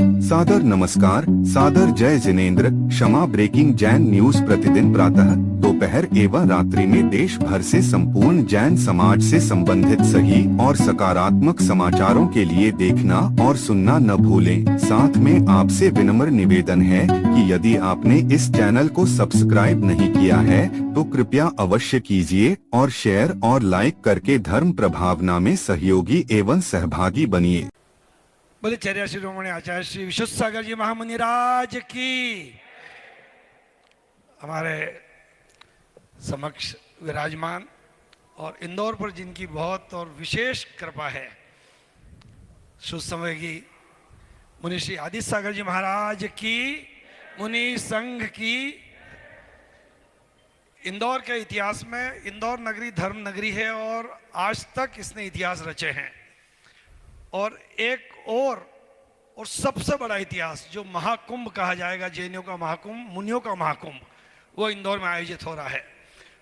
सादर नमस्कार, सादर जय जिनेंद्र। क्षमा ब्रेकिंग जैन न्यूज प्रतिदिन प्रातः, दोपहर एवं रात्रि में देश भर से संपूर्ण जैन समाज से संबंधित सही और सकारात्मक समाचारों के लिए देखना और सुनना न भूलें। साथ में आपसे विनम्र निवेदन है कि यदि आपने इस चैनल को सब्सक्राइब नहीं किया है तो कृपया अवश्य कीजिए और शेयर और लाइक करके धर्म प्रभावना में सहयोगी एवं सहभागी बनिए। बोले चर्या शिरोमणि आचार्य श्री विशुद्ध सागर जी महामुनि राज की। हमारे समक्ष विराजमान और इंदौर पर जिनकी बहुत और विशेष कृपा है, शुभ समय की मुनि श्री आदित्य सागर जी महाराज की, मुनि संघ की। इंदौर के इतिहास में इंदौर नगरी धर्म नगरी है और आज तक इसने इतिहास रचे हैं। और एक और सबसे बड़ा इतिहास जो महाकुंभ कहा जाएगा, जैनियों का महाकुंभ, मुनियों का महाकुंभ, वो इंदौर में आयोजित हो रहा है।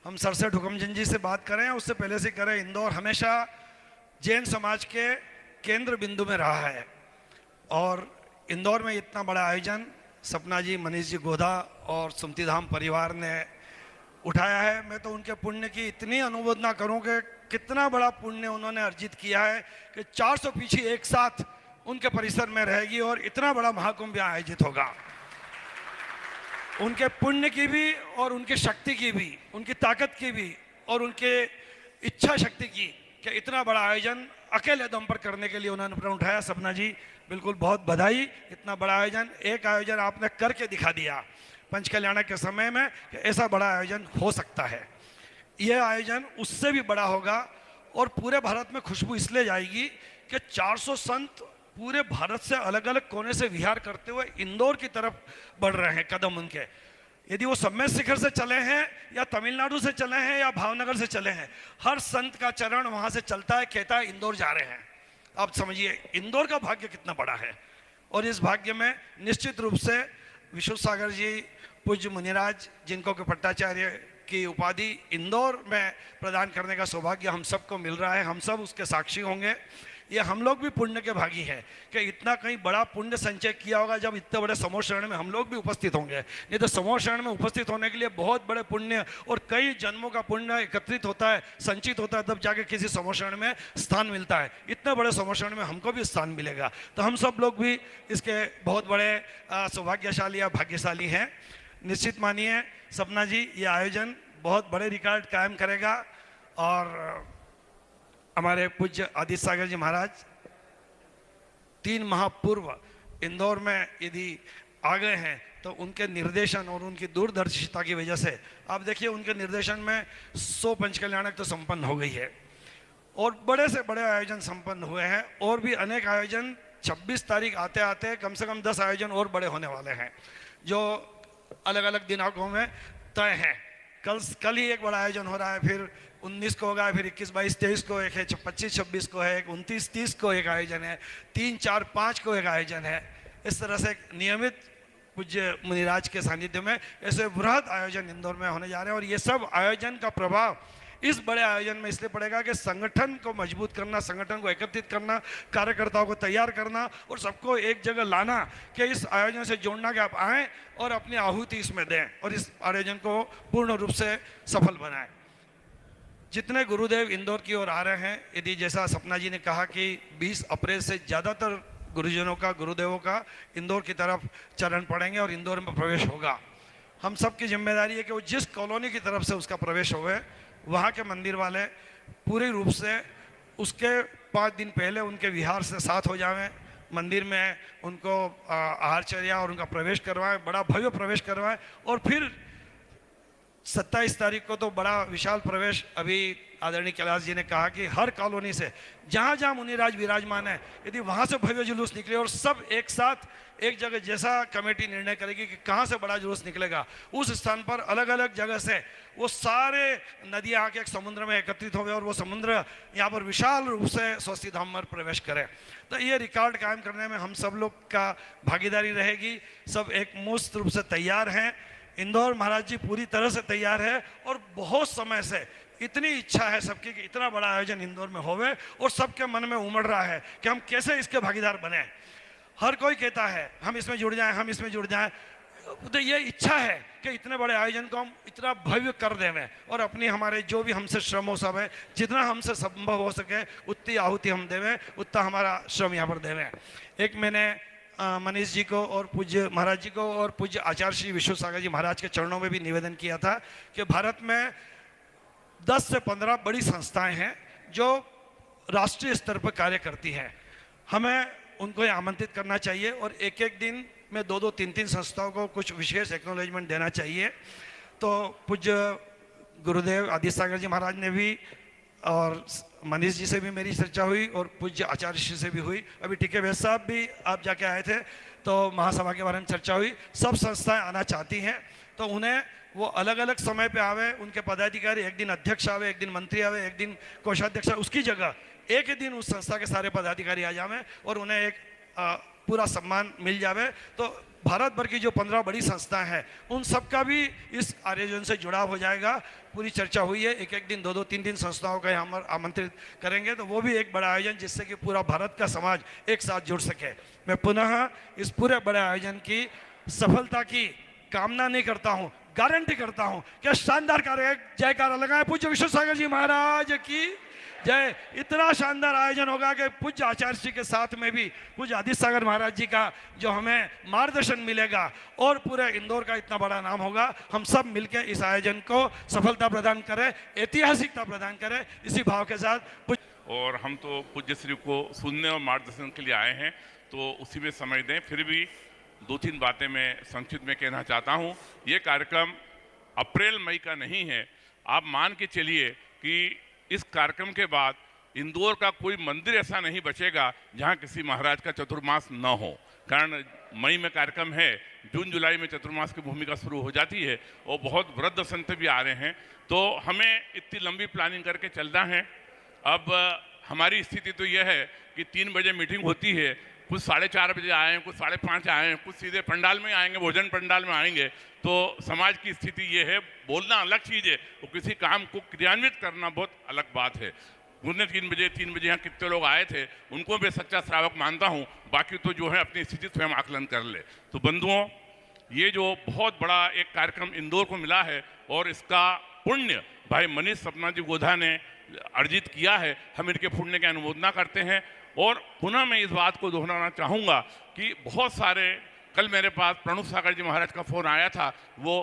हम सरसेठ हुकमचंद जी से बात करें, उससे पहले से करें, इंदौर हमेशा जैन समाज के केंद्र बिंदु में रहा है। और इंदौर में इतना बड़ा आयोजन सपना जी, मनीष जी गोधा और सुमति धाम परिवार ने उठाया है। मैं तो उनके पुण्य की इतनी अनुमोदना करूं कि कितना बड़ा पुण्य उन्होंने अर्जित किया है कि 400 पीछे एक साथ उनके परिसर में रहेगी और इतना बड़ा महाकुंभ यहाँ आयोजित होगा। उनके पुण्य की भी और उनकी शक्ति की भी, उनकी ताकत की भी और उनके इच्छा शक्ति की कि इतना बड़ा आयोजन अकेले दम पर करने के लिए उन्होंने प्रण उठाया। सपना जी बिल्कुल बहुत बधाई। इतना बड़ा आयोजन, एक आयोजन आपने करके दिखा दिया पंच कल्याण के समय में कि ऐसा बड़ा आयोजन हो सकता है। यह आयोजन उससे भी बड़ा होगा और पूरे भारत में खुशबू इसलिए जाएगी कि 400 संत पूरे भारत से अलग अलग कोने से विहार करते हुए इंदौर की तरफ बढ़ रहे हैं कदम उनके। यदि वो सम्मेद शिखर से चले हैं या तमिलनाडु से चले हैं या भावनगर से चले हैं, हर संत का चरण वहां से चलता है, कहता है इंदौर जा रहे हैं। आप समझिए इंदौर का भाग्य कितना बड़ा है। और इस भाग्य में निश्चित रूप से विशुद्ध सागर जी पूज्य मुनिराज, जिनको के भट्टाचार्य की उपाधि इंदौर में प्रदान करने का सौभाग्य हम सबको मिल रहा है। हम सब उसके साक्षी होंगे। ये हम लोग भी पुण्य के भागी हैं कि इतना कहीं बड़ा पुण्य संचय किया होगा जब इतने बड़े समूह शरण में हम लोग भी उपस्थित होंगे। नहीं तो समूह शरण में उपस्थित होने के लिए बहुत बड़े पुण्य और कई जन्मों का पुण्य एकत्रित होता है, संचित होता है, तब जाके किसी समूह शरण में स्थान मिलता है। इतने बड़े समूह शरण में हमको भी स्थान मिलेगा। तो हम सब लोग भी इसके बहुत बड़े सौभाग्यशाली या भाग्यशाली हैं। निश्चित मानिए सपना जी, ये आयोजन बहुत बड़े रिकॉर्ड कायम करेगा। और हमारे पूज्य आदित्य सागर जी महाराज 3 माह पूर्व इंदौर में यदि आ गए हैं तो उनके निर्देशन और उनकी दूरदर्शिता की वजह से आप देखिए उनके निर्देशन में 100 पंच कल्याणक तो संपन्न हो गई है और बड़े से बड़े आयोजन संपन्न हुए हैं। और भी अनेक आयोजन 26 तारीख आते आते कम से कम 10 आयोजन और बड़े होने वाले हैं जो अलग अलग दिनांकों में तय हैं। कल ही एक बड़ा आयोजन हो रहा है, फिर 19 को होगा, फिर 21, 22, 23 को एक है, 25, 26 को है, 29, 30 को एक आयोजन है, 3, 4, 5 को एक आयोजन है। इस तरह से नियमित पूज्य मुनिराज के सानिध्य में ऐसे बृहद आयोजन इंदौर में होने जा रहे हैं। और ये सब आयोजन का प्रभाव इस बड़े आयोजन में इसलिए पड़ेगा कि संगठन को मजबूत करना, संगठन को एकत्रित करना, कार्यकर्ताओं को तैयार करना और सबको एक जगह लाना कि इस आयोजन से जोड़ना कि आप आएँ और अपनी आहुति इसमें दें और इस आयोजन को पूर्ण रूप से सफल बनाएं। जितने गुरुदेव इंदौर की ओर आ रहे हैं, यदि जैसा सपना जी ने कहा कि 20 अप्रैल से ज़्यादातर गुरुजनों का, गुरुदेवों का इंदौर की तरफ चरण पड़ेंगे और इंदौर में प्रवेश होगा। हम सब की जिम्मेदारी है कि वो जिस कॉलोनी की तरफ से उसका प्रवेश होवे, वहाँ के मंदिर वाले पूरी रूप से उसके 5 दिन पहले उनके विहार से साथ हो जाएं, मंदिर में उनको आहारचर्या और उनका प्रवेश करवाएं, बड़ा भव्य प्रवेश करवाएं। और फिर 27 तारीख को तो बड़ा विशाल प्रवेश, अभी आदरणीय कैलाश जी ने कहा कि हर कॉलोनी से जहाँ जहाँ मुनिराज विराजमान है, यदि वहाँ से भव्य जुलूस निकले और सब एक साथ एक जगह, जैसा कमेटी निर्णय करेगी कि कहाँ से बड़ा जुलूस निकलेगा, उस स्थान पर अलग अलग जगह से वो सारे नदियाँ आके एक समुद्र में एकत्रित होवे और वो समुद्र यहाँ पर विशाल रूप से स्वस्ति धाम में प्रवेश करे। तो ये रिकॉर्ड कायम करने में हम सब लोग का भागीदारी रहेगी। सब एक मुस्त रूप से तैयार हैं। इंदौर महाराज जी पूरी तरह से तैयार है और बहुत समय से इतनी इच्छा है सबकी कि इतना बड़ा आयोजन इंदौर में होवे और सबके मन में उमड़ रहा है कि हम कैसे इसके भागीदार बने। हर कोई कहता है हम इसमें जुड़ जाएं, हम इसमें जुड़ जाएं। तो ये इच्छा है कि इतने बड़े आयोजन को हम इतना भव्य कर देवें और अपनी हमारे जो भी हमसे श्रम हो सब है, जितना हमसे संभव हो सके उतनी आहुति हम देवें, उतना हमारा श्रम यहाँ पर देवें। एक मैंने मनीष जी को और पूज्य महाराज जी को और पूज्य आचार्य श्री विश्व सागर जी महाराज के चरणों में भी निवेदन किया था कि भारत में 10 से 15 बड़ी संस्थाएं हैं जो राष्ट्रीय स्तर पर कार्य करती हैं। हमें उनको ये आमंत्रित करना चाहिए और एक एक दिन में 2-2, 3-3 संस्थाओं को कुछ विशेष एक्नॉलेजमेंट देना चाहिए। तो पूज्य गुरुदेव आदित्य सागर जी महाराज ने भी और मनीष जी से भी मेरी चर्चा हुई और पूज्य आचार्य श्री से भी हुई। अभी टीके वैद साहब भी आप जाके आए थे तो महासभा के बारे में चर्चा हुई। सब संस्थाएं आना चाहती हैं तो उन्हें वो अलग अलग समय पे आवे, उनके पदाधिकारी एक दिन अध्यक्ष आवे, एक दिन मंत्री आवे, एक दिन कोषाध्यक्ष, उसकी जगह एक ही दिन उस संस्था के सारे पदाधिकारी आ जावे और उन्हें एक पूरा सम्मान मिल जावे। तो भारत भर की जो 15 बड़ी संस्थाएं हैं उन सब का भी इस आयोजन से जुड़ाव हो जाएगा। पूरी चर्चा हुई है, एक एक दिन 2-2, 3-3 संस्थाओं का हम आमंत्रित करेंगे तो वो भी एक बड़ा आयोजन जिससे कि पूरा भारत का समाज एक साथ जुड़ सके। मैं पुनः इस पूरे बड़े आयोजन की सफलता की कामना नहीं करता हूँ, गारंटी करता हूँ कि शानदार कार्य जयकारा लगाए पूज्य विश्व सागर जी महाराज की जय। इतना शानदार आयोजन होगा कि पूज्य आचार्य जी के साथ में भी पूज्य आदित्य सागर महाराज जी का जो हमें मार्गदर्शन मिलेगा और पूरे इंदौर का इतना बड़ा नाम होगा। हम सब मिलकर इस आयोजन को सफलता प्रदान करें, ऐतिहासिकता प्रदान करें, इसी भाव के साथ। और हम तो पूज्य श्री को सुनने और मार्गदर्शन के लिए आए हैं तो उसी में समय दें। फिर भी 2-3 बातें मैं संक्षिप्त में कहना चाहता हूँ। ये कार्यक्रम अप्रैल मई का नहीं है। आप मान के चलिए कि इस कार्यक्रम के बाद इंदौर का कोई मंदिर ऐसा नहीं बचेगा जहाँ किसी महाराज का चतुर्मास न हो। कारण मई में कार्यक्रम है, जून जुलाई में चतुर्मास की भूमिका शुरू हो जाती है और बहुत वृद्ध संत भी आ रहे हैं। तो हमें इतनी लंबी प्लानिंग करके चलना है। अब हमारी स्थिति तो यह है कि 3 बजे मीटिंग होती है, कुछ 4:30 बजे आए हैं, कुछ 5:30 आए हैं, कुछ सीधे पंडाल में आएंगे, भोजन पंडाल में आएंगे। तो समाज की स्थिति ये है, बोलना अलग चीज़ है और किसी काम को क्रियान्वित करना बहुत अलग बात है। उन्हें 3 बजे यहाँ कितने लोग आए थे उनको मैं सच्चा श्रावक मानता हूँ, बाकी तो जो है अपनी स्थिति स्वयं आकलन कर ले। तो बंधुओं, ये जो बहुत बड़ा एक कार्यक्रम इंदौर को मिला है और इसका पुण्य भाई मनीष सपना जी गोधा ने अर्जित किया है, हम इनके पुण्य की अनुमोदना करते हैं। और पुनः मैं इस बात को दोहराना चाहूँगा कि बहुत सारे, कल मेरे पास प्रणुत सागर जी महाराज का फ़ोन आया था, वो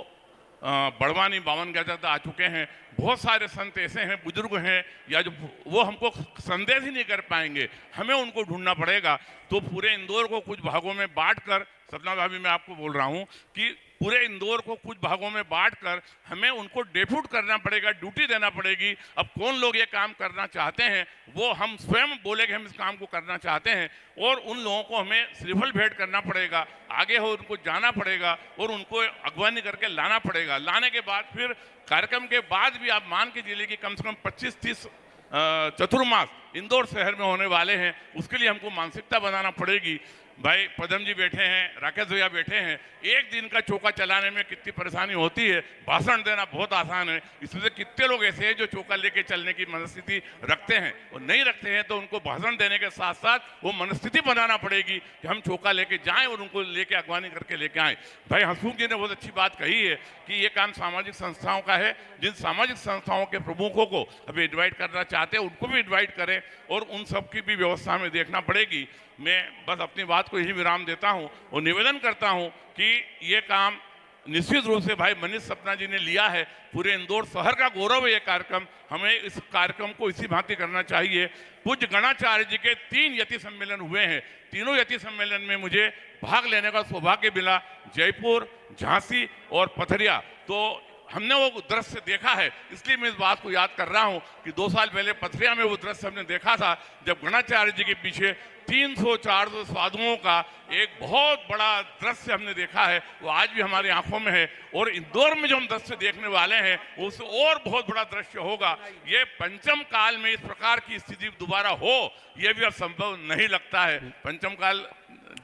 बड़वानी 52 गज आ चुके हैं। बहुत सारे संत ऐसे हैं, बुजुर्ग हैं, या जो वो हमको संदेश ही नहीं कर पाएंगे, हमें उनको ढूंढना पड़ेगा। तो पूरे इंदौर को कुछ भागों में बांटकर, सपना भाभी मैं आपको बोल रहा हूँ कि पूरे इंदौर को कुछ भागों में बांटकर हमें उनको डेप्यूट करना पड़ेगा, ड्यूटी देना पड़ेगी। अब कौन लोग ये काम करना चाहते हैं वो हम स्वयं बोले कि हम इस काम को करना चाहते हैं और उन लोगों को हमें श्रीफल भेंट करना पड़ेगा, आगे हो उनको जाना पड़ेगा और उनको अगवानी करके लाना पड़ेगा। लाने के बाद फिर कार्यक्रम के बाद भी आप मान के चलिए कि कम से कम 25-30 चतुर्मास इंदौर शहर में होने वाले हैं। उसके लिए हमको मानसिकता बनाना पड़ेगी। भाई पदम जी बैठे हैं, राकेश भैया बैठे हैं, एक दिन का चौका चलाने में कितनी परेशानी होती है। भाषण देना बहुत आसान है, इसलिए कितने लोग ऐसे हैं जो चौका लेके चलने की मनस्थिति रखते हैं और नहीं रखते हैं। तो उनको भाषण देने के साथ साथ वो मनस्थिति बनाना पड़ेगी कि हम चौका लेके जाएं और उनको लेके अगवानी करके लेके आएँ। भाई हंसमुख जी ने बहुत अच्छी बात कही है कि ये काम सामाजिक संस्थाओं का है। जिन सामाजिक संस्थाओं के प्रमुखों को अभी इन्वाइट करना चाहते हैं उनको भी इन्वाइट करें और उन सब की भी व्यवस्था में देखना पड़ेगी। मैं बस अपनी बात को यही विराम देता हूं और निवेदन करता हूं कि ये काम निश्चित रूप से भाई मनीष सपना जी ने लिया है। पूरे इंदौर शहर का गौरव है ये कार्यक्रम, हमें इस कार्यक्रम को इसी भांति करना चाहिए। पूज्य गणाचार्य जी के 3 यति सम्मेलन हुए हैं, तीनों यति सम्मेलन में मुझे भाग लेने का सौभाग्य मिला, जयपुर, झांसी और पथरिया। तो हमने वो दृश्य देखा है, इसलिए मैं इस बात को याद कर रहा हूं कि 2 साल पहले पथरिया में वो दृश्य हमने देखा था जब गणाचार्य जी के पीछे 300-400 साधुओं का एक बहुत बड़ा दृश्य हमने देखा है। वो आज भी हमारी आंखों में है और इंदौर में जो हम दृश्य देखने वाले हैं उससे और बहुत बड़ा दृश्य होगा। ये पंचम काल में इस प्रकार की स्थिति दोबारा हो, ये भी अब संभव नहीं लगता है। पंचम काल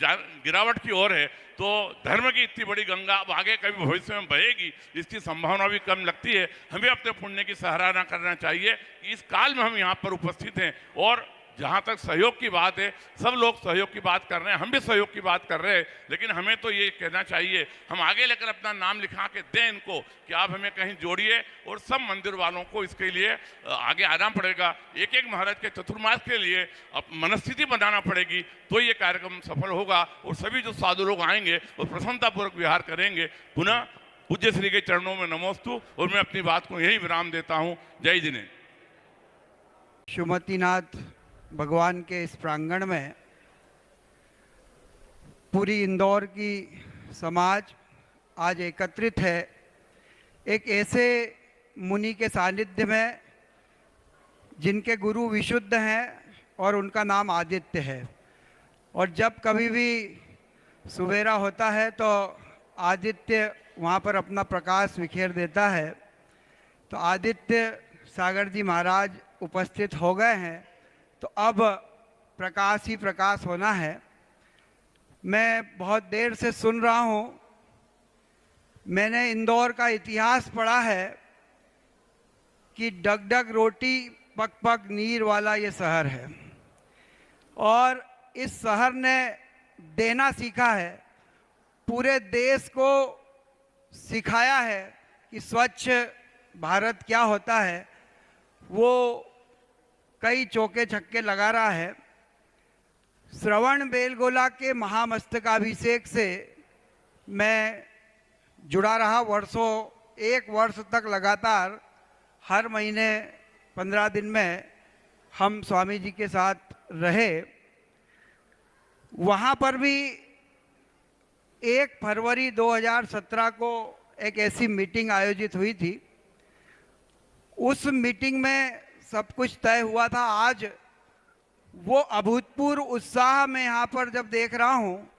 गिरावट की ओर है तो धर्म की इतनी बड़ी गंगा अब आगे कभी भविष्य में बहेगी, इसकी संभावना भी कम लगती है। हमें अपने पुण्य की सराहना करना चाहिए। इस काल में हम यहाँ पर उपस्थित हैं और जहाँ तक सहयोग की बात है, सब लोग सहयोग की बात कर रहे हैं, हम भी सहयोग की बात कर रहे हैं, लेकिन हमें तो ये कहना चाहिए, हम आगे लेकर अपना नाम लिखा के दें इनको कि आप हमें कहीं जोड़िए, और सब मंदिर वालों को इसके लिए आगे आना पड़ेगा। एक एक महाराज के चतुर्मास के लिए मनस्थिति बनाना पड़ेगी, तो ये कार्यक्रम सफल होगा और सभी जो साधु लोग आएंगे वो प्रसन्नतापूर्वक विहार करेंगे। पुनः पूज्य श्री के चरणों में नमोस्तु, और मैं अपनी बात को यही विराम देता हूँ। जय जिनेन्द्र। शुमतीनाथ भगवान के इस प्रांगण में पूरी इंदौर की समाज आज एकत्रित है, एक ऐसे मुनि के सानिध्य में जिनके गुरु विशुद्ध हैं और उनका नाम आदित्य है। और जब कभी भी सवेरा होता है तो आदित्य वहाँ पर अपना प्रकाश बिखेर देता है। तो आदित्य सागर जी महाराज उपस्थित हो गए हैं, तो अब प्रकाश ही प्रकाश होना है। मैं बहुत देर से सुन रहा हूँ, मैंने इंदौर का इतिहास पढ़ा है कि डग डग रोटी पक पक नीर वाला ये शहर है, और इस शहर ने देना सीखा है, पूरे देश को सिखाया है कि स्वच्छ भारत क्या होता है। वो कई चौके छक्के लगा रहा है। श्रवण बेलगोला के महामस्तकाभिषेक से मैं जुड़ा रहा वर्षों, 1 वर्ष तक लगातार हर महीने 15 दिन में हम स्वामी जी के साथ रहे। वहाँ पर भी 1 फरवरी 2017 को एक ऐसी मीटिंग आयोजित हुई थी। उस मीटिंग में सब कुछ तय हुआ था। आज वो अभूतपूर्व उत्साह में यहाँ पर जब देख रहा हूँ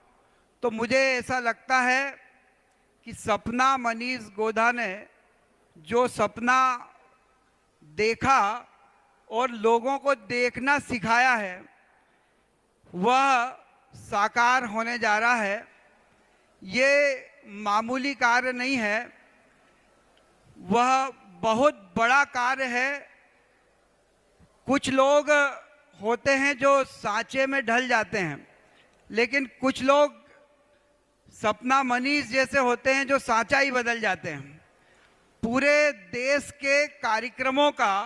तो मुझे ऐसा लगता है कि सपना मनीष गोधा ने जो सपना देखा और लोगों को देखना सिखाया है, वह साकार होने जा रहा है। ये मामूली कार्य नहीं है, वह बहुत बड़ा कार्य है। कुछ लोग होते हैं जो सांचे में ढल जाते हैं, लेकिन कुछ लोग सपना मनीष जैसे होते हैं जो सांचा ही बदल जाते हैं। पूरे देश के कार्यक्रमों का,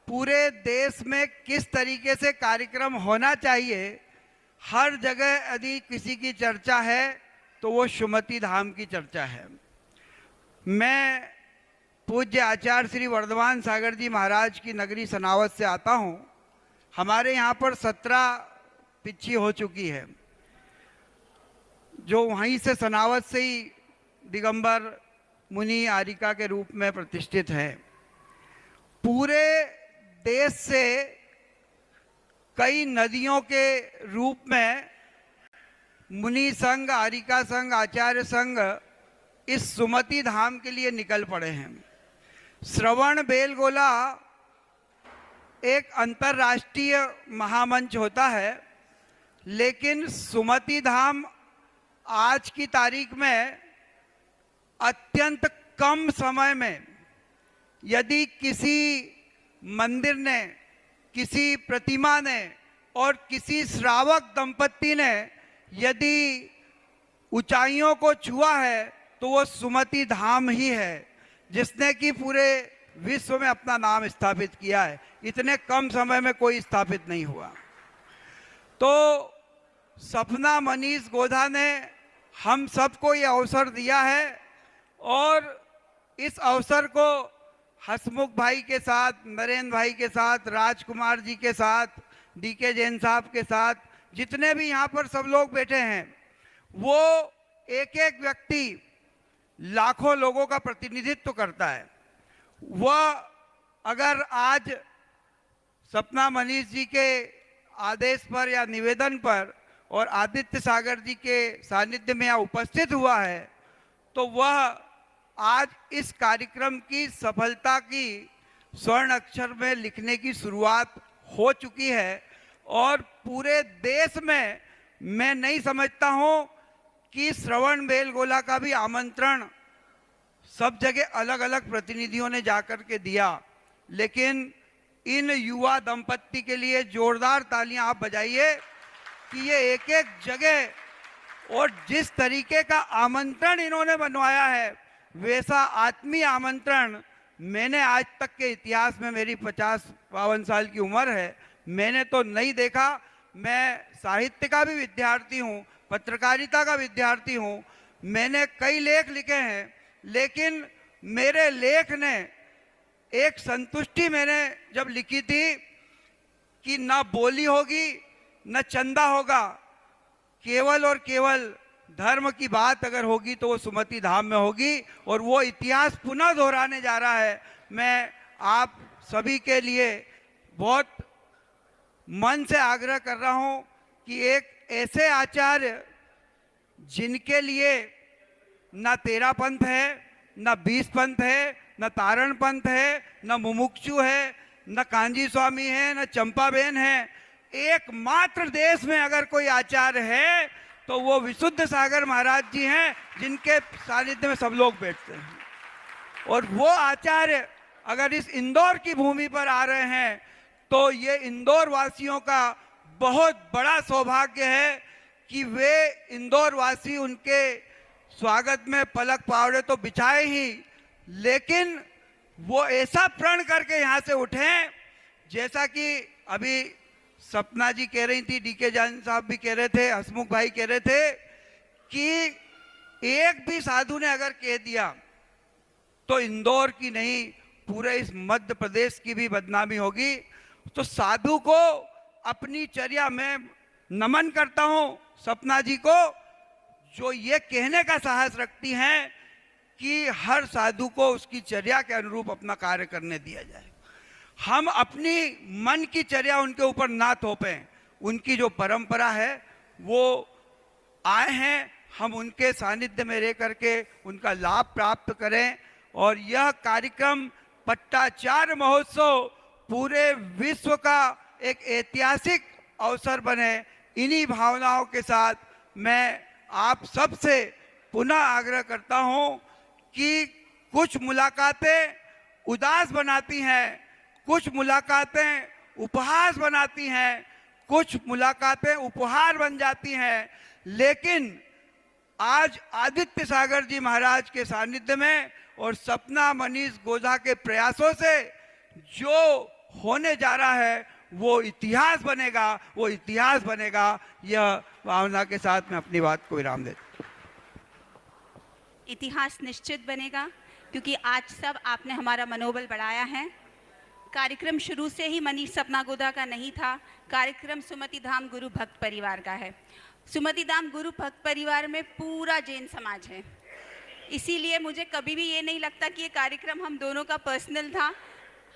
पूरे देश में किस तरीके से कार्यक्रम होना चाहिए, हर जगह यदि किसी की चर्चा है तो वो सुमति धाम की चर्चा है। मैं पूज्य आचार्य श्री वर्धमान सागर जी महाराज की नगरी सनावत से आता हूँ। हमारे यहाँ पर 17 पिच्छी हो चुकी है, जो वहीं से सनावत से ही दिगंबर मुनि आरिका के रूप में प्रतिष्ठित है। पूरे देश से कई नदियों के रूप में मुनि संघ, आरिका संघ, आचार्य संघ इस सुमति धाम के लिए निकल पड़े हैं। श्रवण बेलगोला एक अंतर्राष्ट्रीय महामंच होता है, लेकिन सुमति धाम आज की तारीख में अत्यंत कम समय में, यदि किसी मंदिर ने, किसी प्रतिमा ने और किसी श्रावक दंपत्ति ने यदि ऊंचाइयों को छुआ है तो वो सुमति धाम ही है, जिसने कि पूरे विश्व में अपना नाम स्थापित किया है। इतने कम समय में कोई स्थापित नहीं हुआ। तो सपना मनीष गोधा ने हम सबको ये अवसर दिया है, और इस अवसर को हसमुख भाई के साथ, नरेंद्र भाई के साथ, राजकुमार जी के साथ, डीके जैन साहब के साथ, जितने भी यहाँ पर सब लोग बैठे हैं, वो एक एक व्यक्ति लाखों लोगों का प्रतिनिधित्व करता है। वह अगर आज सपना मनीष जी के आदेश पर या निवेदन पर और आदित्य सागर जी के सानिध्य में यहाँ उपस्थित हुआ है, तो वह आज इस कार्यक्रम की सफलता की स्वर्ण अक्षर में लिखने की शुरुआत हो चुकी है। और पूरे देश में मैं नहीं समझता हूँ कि श्रवण बेलगोला का भी आमंत्रण सब जगह अलग अलग प्रतिनिधियों ने जाकर के दिया, लेकिन इन युवा दंपत्ति के लिए जोरदार तालियां आप बजाइए कि ये एक एक जगह और जिस तरीके का आमंत्रण इन्होंने बनवाया है, वैसा आत्मीय आमंत्रण मैंने आज तक के इतिहास में, मेरी 50-52 साल की उम्र है, मैंने तो नहीं देखा। मैं साहित्य का भी विद्यार्थी हूँ, पत्रकारिता का विद्यार्थी हूँ, मैंने कई लेख लिखे हैं, लेकिन मेरे लेख ने एक संतुष्टि मैंने जब लिखी थी कि ना बोली होगी न चंदा होगा, केवल और केवल धर्म की बात अगर होगी तो वो सुमति धाम में होगी, और वो इतिहास पुनः दोहराने जा रहा है। मैं आप सभी के लिए बहुत मन से आग्रह कर रहा हूं कि एक ऐसे आचार्य जिनके लिए ना तेरा पंथ है, ना 20 पंथ है, न तारण पंथ है, न मुमुक्षु है, न कांजी स्वामी है, न चंपाबेन है, एकमात्र देश में अगर कोई आचार्य है तो वो विशुद्ध सागर महाराज जी हैं, जिनके सानिध्य में सब लोग बैठते हैं। और वो आचार्य अगर इस इंदौर की भूमि पर आ रहे हैं तो ये इंदौर वासियों का बहुत बड़ा सौभाग्य है कि वे इंदौर वासी उनके स्वागत में पलक पावड़े तो बिछाए ही, लेकिन वो ऐसा प्रण करके यहाँ से उठें, जैसा कि अभी सपना जी कह रही थी, डीके जान साहब भी कह रहे थे, हसमुख भाई कह रहे थे कि एक भी साधु ने अगर कह दिया तो इंदौर की नहीं, पूरे इस मध्य प्रदेश की भी बदनामी होगी। तो साधु को अपनी चर्या में नमन करता हूँ, सपना जी को, जो ये कहने का साहस रखती हैं कि हर साधु को उसकी चर्या के अनुरूप अपना कार्य करने दिया जाए। हम अपनी मन की चर्या उनके ऊपर ना थोपें, उनकी जो परंपरा है वो आए हैं, हम उनके सानिध्य में रह करके उनका लाभ प्राप्त करें। और यह कार्यक्रम पट्टाचार्य महोत्सव पूरे विश्व का एक ऐतिहासिक अवसर बने, इन्हीं भावनाओं के साथ मैं आप सबसे पुनः आग्रह करता हूं कि कुछ मुलाकातें उदास बनाती हैं, कुछ मुलाकातें उपहास बनाती हैं, कुछ मुलाकातें उपहार बन जाती हैं, लेकिन आज आदित्य सागर जी महाराज के सानिध्य में और सपना मनीष गोझा के प्रयासों से जो होने जा रहा है वो इतिहास बनेगा, वो इतिहास बनेगा। यह भावना के साथ मैं अपनी बात को विराम देता हूं। इतिहास निश्चित बनेगा, क्योंकि आज सब आपने हमारा मनोबल बढ़ाया है। कार्यक्रम शुरू से ही मनीष सपना गोधा का नहीं था, कार्यक्रम सुमति धाम गुरु भक्त परिवार का है। सुमति धाम गुरु भक्त परिवार में पूरा जैन समाज है, इसीलिए मुझे कभी भी ये नहीं लगता कि ये कार्यक्रम हम दोनों का पर्सनल था।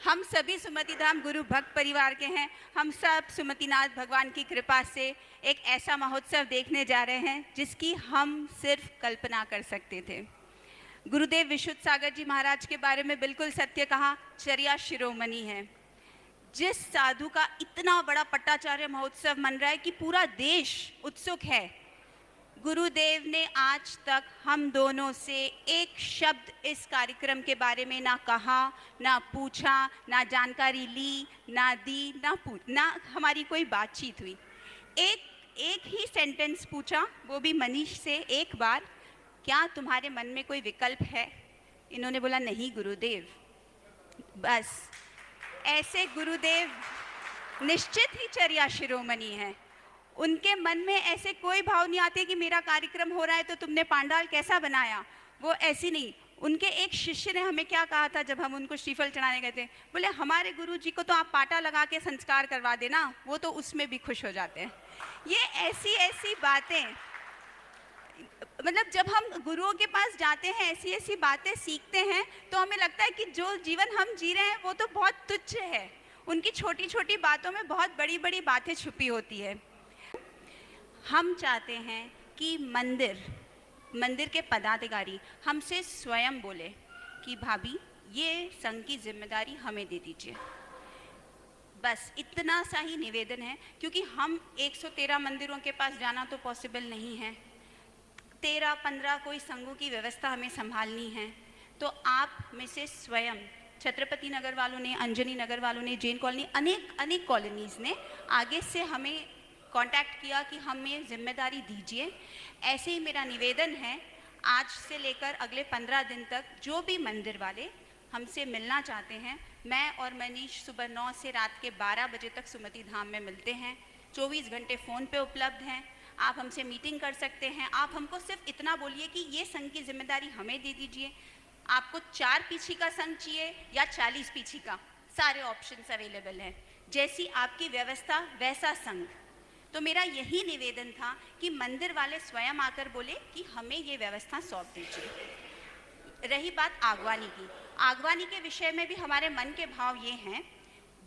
हम सभी सुमति धाम गुरु भक्त परिवार के हैं। हम सब सुमतिनाथ भगवान की कृपा से एक ऐसा महोत्सव देखने जा रहे हैं जिसकी हम सिर्फ कल्पना कर सकते थे। गुरुदेव विशुद्ध सागर जी महाराज के बारे में बिल्कुल सत्य कहा, चर्या शिरोमणि है। जिस साधु का इतना बड़ा पट्टाचार्य महोत्सव मन रहा है कि पूरा देश उत्सुक है, गुरुदेव ने आज तक हम दोनों से एक शब्द इस कार्यक्रम के बारे में ना कहा, ना पूछा, ना जानकारी ली, ना दी, ना हमारी कोई बातचीत हुई। एक ही सेंटेंस पूछा, वो भी मनीष से एक बार, क्या तुम्हारे मन में कोई विकल्प है? इन्होंने बोला नहीं गुरुदेव। बस ऐसे गुरुदेव निश्चित ही चर्या शिरोमणि है। उनके मन में ऐसे कोई भाव नहीं आते कि मेरा कार्यक्रम हो रहा है तो तुमने पांडाल कैसा बनाया, वो ऐसी नहीं। उनके एक शिष्य ने हमें क्या कहा था जब हम उनको श्रीफल चढ़ाने गए थे, बोले हमारे गुरु जी को तो आप पाटा लगा के संस्कार करवा देना, वो तो उसमें भी खुश हो जाते हैं। ये ऐसी बातें, मतलब जब हम गुरुओं के पास जाते हैं, ऐसी बातें सीखते हैं तो हमें लगता है कि जो जीवन हम जी रहे हैं वो तो बहुत तुच्छ है। उनकी छोटी छोटी बातों में बहुत बड़ी बड़ी बातें छुपी होती है। हम चाहते हैं कि मंदिर के पदाधिकारी हमसे स्वयं बोले कि भाभी ये संघ की जिम्मेदारी हमें दे दीजिए। बस इतना सा ही निवेदन है, क्योंकि हम 113 मंदिरों के पास जाना तो पॉसिबल नहीं है। 13-15 कोई संघों की व्यवस्था हमें संभालनी है, तो आप में से स्वयं छत्रपति नगर वालों ने, अंजनी नगर वालों ने, जैन कॉलोनी, अनेक कॉलोनीज़ ने आगे से हमें कांटेक्ट किया कि हमें जिम्मेदारी दीजिए। ऐसे ही मेरा निवेदन है, आज से लेकर अगले 15 दिन तक जो भी मंदिर वाले हमसे मिलना चाहते हैं, मैं और मनीष सुबह 9 से रात के 12 बजे तक सुमति धाम में मिलते हैं। 24 घंटे फ़ोन पे उपलब्ध हैं, आप हमसे मीटिंग कर सकते हैं। आप हमको सिर्फ इतना बोलिए कि ये संघ की जिम्मेदारी हमें दे दीजिए। आपको 4 पीछी का संघ चाहिए या 40 पीछी का, सारे ऑप्शंस अवेलेबल हैं। जैसी आपकी व्यवस्था वैसा संघ। तो मेरा यही निवेदन था कि मंदिर वाले स्वयं आकर बोले कि हमें ये व्यवस्था सौंप दीजिए। रही बात आगवानी की, आगवानी के विषय में भी हमारे मन के भाव ये हैं,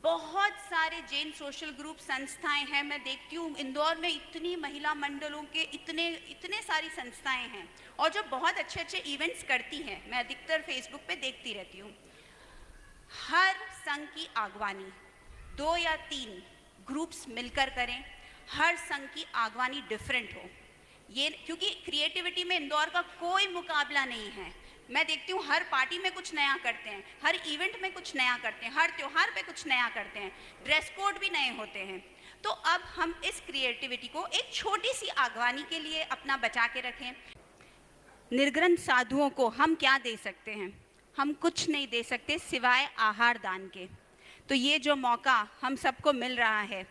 बहुत सारे जैन सोशल ग्रुप संस्थाएं हैं। मैं देखती हूँ इंदौर में इतनी महिला मंडलों के इतने सारी संस्थाएं हैं और जो बहुत अच्छे अच्छे इवेंट्स करती हैं। मैं अधिकतर फेसबुक पे देखती रहती हूँ। हर संघ की आगवानी 2 या 3 ग्रुप्स मिलकर करें, हर संघ की आगवानी डिफरेंट हो। ये क्योंकि क्रिएटिविटी में इंदौर का कोई मुकाबला नहीं है। मैं देखती हूँ हर पार्टी में कुछ नया करते हैं, हर इवेंट में कुछ नया करते हैं, हर त्योहार पे कुछ नया करते हैं, ड्रेस कोड भी नए होते हैं। तो अब हम इस क्रिएटिविटी को एक छोटी सी आगवानी के लिए अपना बचा के रखें। निर्ग्रंथ साधुओं को हम क्या दे सकते हैं? हम कुछ नहीं दे सकते सिवाय आहार दान के। तो ये जो मौका हम सबको मिल रहा है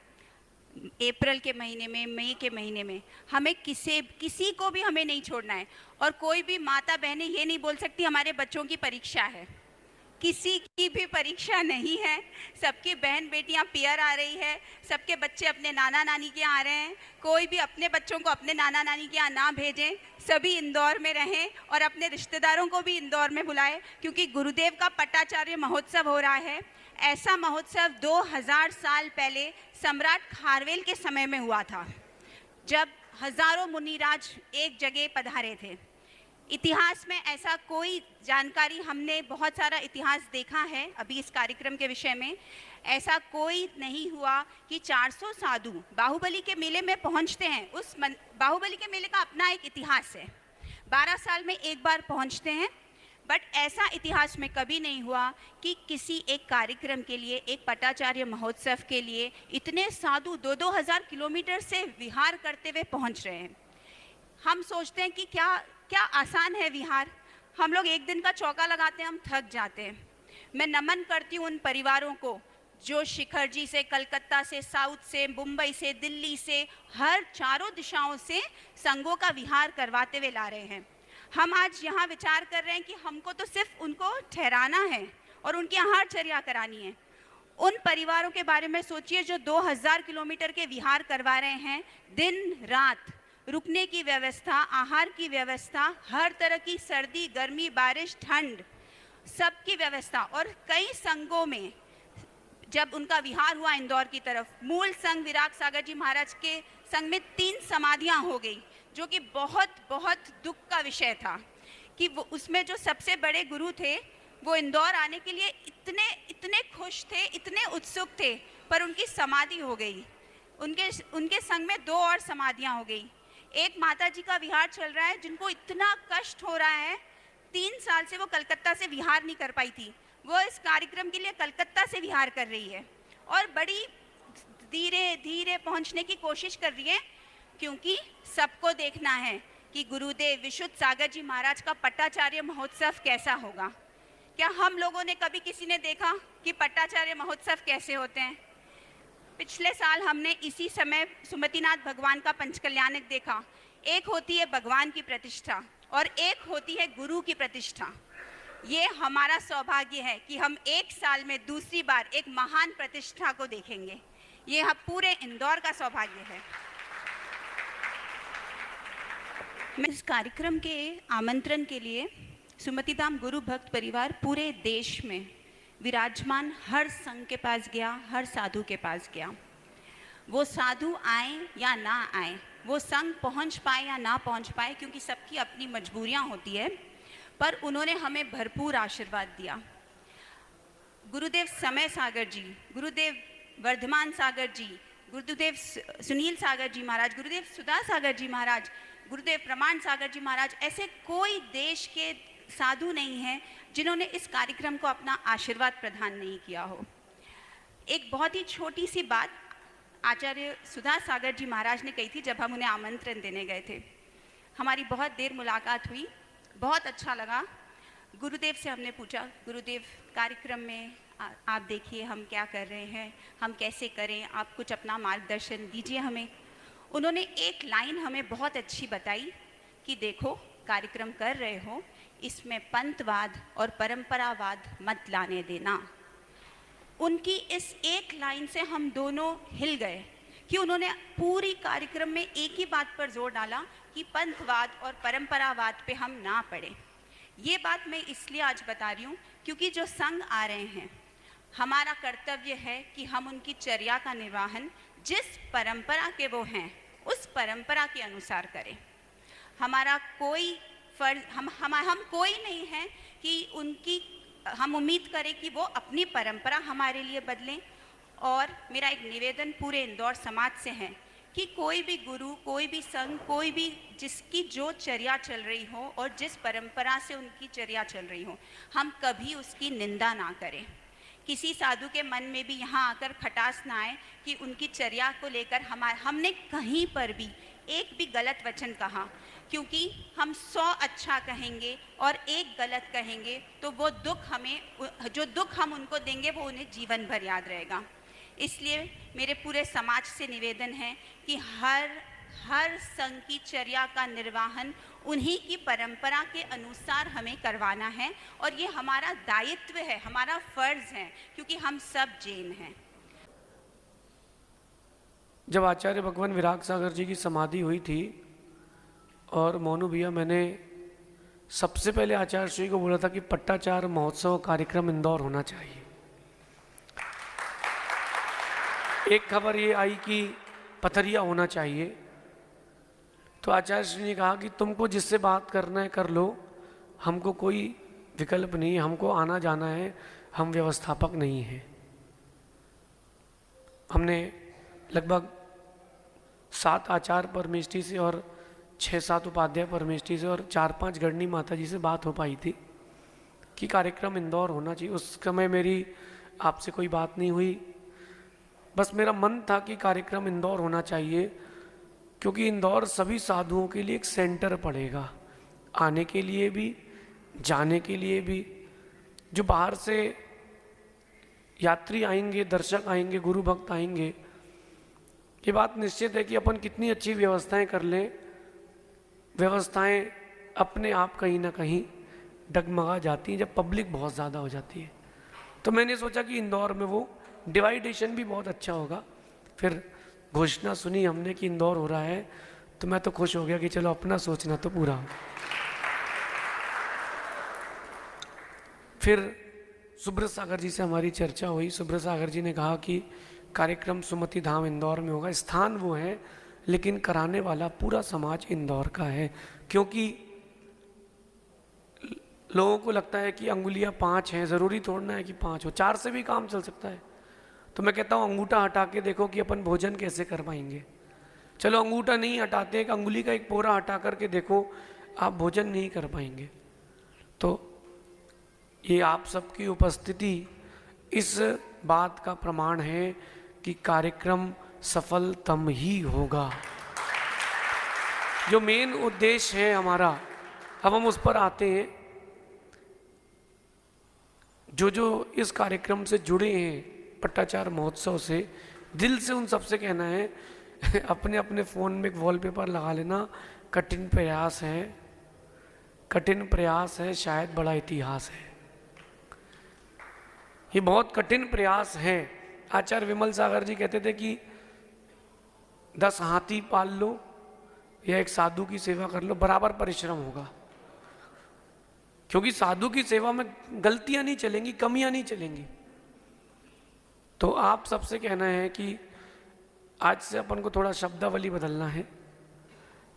अप्रैल के महीने में, मई के महीने में, हमें किसी को भी हमें नहीं छोड़ना है। और कोई भी माता बहनें ये नहीं बोल सकती हमारे बच्चों की परीक्षा है। किसी की भी परीक्षा नहीं है। सबकी बहन बेटियां पियर आ रही है, सबके बच्चे अपने नाना नानी के यहाँ आ रहे हैं। कोई भी अपने बच्चों को अपने नाना नानी के यहाँ ना भेजें, सभी इंदौर में रहें और अपने रिश्तेदारों को भी इंदौर में बुलाएं, क्योंकि गुरुदेव का पट्टाचार्य महोत्सव हो रहा है। ऐसा महोत्सव 2000 साल पहले सम्राट खारवेल के समय में हुआ था, जब हजारों मुनिराज एक जगह पधारे थे। इतिहास में ऐसा कोई जानकारी, हमने बहुत सारा इतिहास देखा है अभी इस कार्यक्रम के विषय में, ऐसा कोई नहीं हुआ कि 400 साधु बाहुबली के मेले में पहुंचते हैं। बाहुबली के मेले का अपना एक इतिहास है, 12 साल में एक बार पहुंचते हैं। बट ऐसा इतिहास में कभी नहीं हुआ कि किसी एक कार्यक्रम के लिए, एक पट्टाचार्य महोत्सव के लिए इतने साधु 2-2 हज़ार किलोमीटर से विहार करते हुए पहुंच रहे हैं। हम सोचते हैं कि क्या आसान है विहार। हम लोग एक दिन का चौका लगाते हैं, हम थक जाते हैं। मैं नमन करती हूँ उन परिवारों को जो शिखर जी से, कलकत्ता से, साउथ से, मुंबई से, दिल्ली से, हर चारों दिशाओं से संघों का विहार करवाते हुए ला रहे हैं। हम आज यहाँ विचार कर रहे हैं कि हमको तो सिर्फ उनको ठहराना है और उनकी आहारचर्या करानी है। उन परिवारों के बारे में सोचिए जो 2000 किलोमीटर के विहार करवा रहे हैं। दिन रात रुकने की व्यवस्था, आहार की व्यवस्था, हर तरह की सर्दी, गर्मी, बारिश, ठंड, सबकी व्यवस्था। और कई संघों में जब उनका विहार हुआ इंदौर की तरफ, मूल संघ विराग सागर जी महाराज के संघ में 3 समाधियां हो गई, जो कि बहुत बहुत दुख का विषय था कि वो उसमें जो सबसे बड़े गुरु थे वो इंदौर आने के लिए इतने खुश थे, इतने उत्सुक थे, पर उनकी समाधि हो गई। उनके संग में 2 और समाधियां हो गई। एक माता जी का विहार चल रहा है जिनको इतना कष्ट हो रहा है, 3 साल से वो कलकत्ता से विहार नहीं कर पाई थी। वो इस कार्यक्रम के लिए कलकत्ता से विहार कर रही है और बड़ी धीरे धीरे पहुंचने की कोशिश कर रही है, क्योंकि सबको देखना है कि गुरुदेव विशुद्ध सागर जी महाराज का पट्टाचार्य महोत्सव कैसा होगा। क्या हम लोगों ने कभी किसी ने देखा कि पट्टाचार्य महोत्सव कैसे होते हैं? पिछले साल हमने इसी समय सुमतिनाथ भगवान का पंचकल्याणक देखा। एक होती है भगवान की प्रतिष्ठा और एक होती है गुरु की प्रतिष्ठा। ये हमारा सौभाग्य है कि हम एक साल में दूसरी बार एक महान प्रतिष्ठा को देखेंगे। ये हम पूरे इंदौर का सौभाग्य है। मैं इस कार्यक्रम के आमंत्रण के लिए सुमतिधाम गुरु भक्त परिवार पूरे देश में विराजमान हर संघ के पास गया, हर साधु के पास गया। वो साधु आए या ना आए, वो संघ पहुंच पाए या ना पहुंच पाए, क्योंकि सबकी अपनी मजबूरियां होती है, पर उन्होंने हमें भरपूर आशीर्वाद दिया। गुरुदेव समय सागर जी, गुरुदेव वर्धमान सागर जी, गुरुदेव सुनील सागर जी महाराज, गुरुदेव सुधा सागर जी महाराज, गुरुदेव प्रमाण सागर जी महाराज, ऐसे कोई देश के साधु नहीं हैं जिन्होंने इस कार्यक्रम को अपना आशीर्वाद प्रदान नहीं किया हो। एक बहुत ही छोटी सी बात आचार्य सुधा सागर जी महाराज ने कही थी जब हम उन्हें आमंत्रण देने गए थे। हमारी बहुत देर मुलाकात हुई, बहुत अच्छा लगा। गुरुदेव से हमने पूछा, गुरुदेव कार्यक्रम में आप देखिए हम क्या कर रहे हैं, हम कैसे करें, आप कुछ अपना मार्गदर्शन दीजिए हमें। उन्होंने एक लाइन हमें बहुत अच्छी बताई कि देखो कार्यक्रम कर रहे हो, इसमें पंथवाद और परंपरावाद मत लाने देना। उनकी इस एक लाइन से हम दोनों हिल गए कि उन्होंने पूरी कार्यक्रम में एक ही बात पर जोर डाला कि पंथवाद और परंपरावाद पे हम ना पड़े। ये बात मैं इसलिए आज बता रही हूँ क्योंकि जो संघ आ रहे हैं, हमारा कर्तव्य है कि हम उनकी चर्या का निर्वहन जिस परंपरा के वो हैं उस परंपरा के अनुसार करें। हमारा कोई फर्ज हम कोई नहीं है कि उनकी हम उम्मीद करें कि वो अपनी परंपरा हमारे लिए बदलें। और मेरा एक निवेदन पूरे इंदौर समाज से है कि कोई भी गुरु, कोई भी संघ, कोई भी जिसकी जो चर्या चल रही हो और जिस परंपरा से उनकी चर्या चल रही हो, हम कभी उसकी निंदा ना करें। किसी साधु के मन में भी यहाँ आकर खटास ना आए कि उनकी चर्या को लेकर हमने कहीं पर भी एक भी गलत वचन कहा, क्योंकि हम 100 अच्छा कहेंगे और एक गलत कहेंगे तो वो जो दुख हम उनको देंगे वो उन्हें जीवन भर याद रहेगा। इसलिए मेरे पूरे समाज से निवेदन है कि हर संघ की चर्या का निर्वहन उन्हीं की परंपरा के अनुसार हमें करवाना है और ये हमारा दायित्व है, हमारा फर्ज है, क्योंकि हम सब जैन हैं। जब आचार्य भगवान विराग सागर जी की समाधि हुई थी और मोनू भैया, मैंने सबसे पहले आचार्य श्री को बोला था कि पट्टाचार महोत्सव कार्यक्रम इंदौर होना चाहिए। एक खबर ये आई कि पथरिया होना चाहिए, तो आचार्य श्री ने कहा कि तुमको जिससे बात करना है कर लो, हमको कोई विकल्प नहीं, हमको आना जाना है, हम व्यवस्थापक नहीं हैं। हमने लगभग 7 आचार्य परमेष्ठी से और 6-7 उपाध्याय परमेष्ठी से और 4-5 गढ़नी माता जी से बात हो पाई थी कि कार्यक्रम इंदौर होना चाहिए। उस समय मेरी आपसे कोई बात नहीं हुई, बस मेरा मन था कि कार्यक्रम इंदौर होना चाहिए, क्योंकि इंदौर सभी साधुओं के लिए एक सेंटर पड़ेगा, आने के लिए भी, जाने के लिए भी। जो बाहर से यात्री आएंगे, दर्शक आएंगे, गुरु भक्त आएंगे, ये बात निश्चित है कि अपन कितनी अच्छी व्यवस्थाएं कर लें, व्यवस्थाएं अपने आप कहीं ना कहीं डगमगा जाती हैं जब पब्लिक बहुत ज़्यादा हो जाती है। तो मैंने सोचा कि इंदौर में वो डिवाइडेशन भी बहुत अच्छा होगा। फिर घोषणा सुनी हमने कि इंदौर हो रहा है, तो मैं तो खुश हो गया कि चलो अपना सोचना तो पूरा हो। फिर सुब्रत सागर जी से हमारी चर्चा हुई। सुब्रत सागर जी ने कहा कि कार्यक्रम सुमति धाम इंदौर में होगा, स्थान वो है लेकिन कराने वाला पूरा समाज इंदौर का है, क्योंकि लोगों को लगता है कि अंगुलियां 5 हैं, ज़रूरी तोड़ना है कि 5 हो, 4 से भी काम चल सकता है। तो मैं कहता हूँ अंगूठा हटा के देखो कि अपन भोजन कैसे कर पाएंगे। चलो अंगूठा नहीं हटाते, एक अंगुली का एक पोरा हटा करके देखो, आप भोजन नहीं कर पाएंगे। तो ये आप सबकी उपस्थिति इस बात का प्रमाण है कि कार्यक्रम सफल तम ही होगा। जो मेन उद्देश्य है हमारा, अब हम उस पर आते हैं। जो इस कार्यक्रम से जुड़े हैं पट्टाचार महोत्सव से, दिल से उन सबसे कहना है अपने अपने फ़ोन में एक वॉलपेपर लगा लेना, कठिन प्रयास है, कठिन प्रयास है, शायद बड़ा इतिहास है। ये बहुत कठिन प्रयास है। आचार्य विमल सागर जी कहते थे कि 10 हाथी पाल लो या एक साधु की सेवा कर लो, बराबर परिश्रम होगा, क्योंकि साधु की सेवा में गलतियां नहीं चलेंगी, कमियां नहीं चलेंगी। तो आप सबसे कहना है कि आज से अपन को थोड़ा शब्दावली बदलना है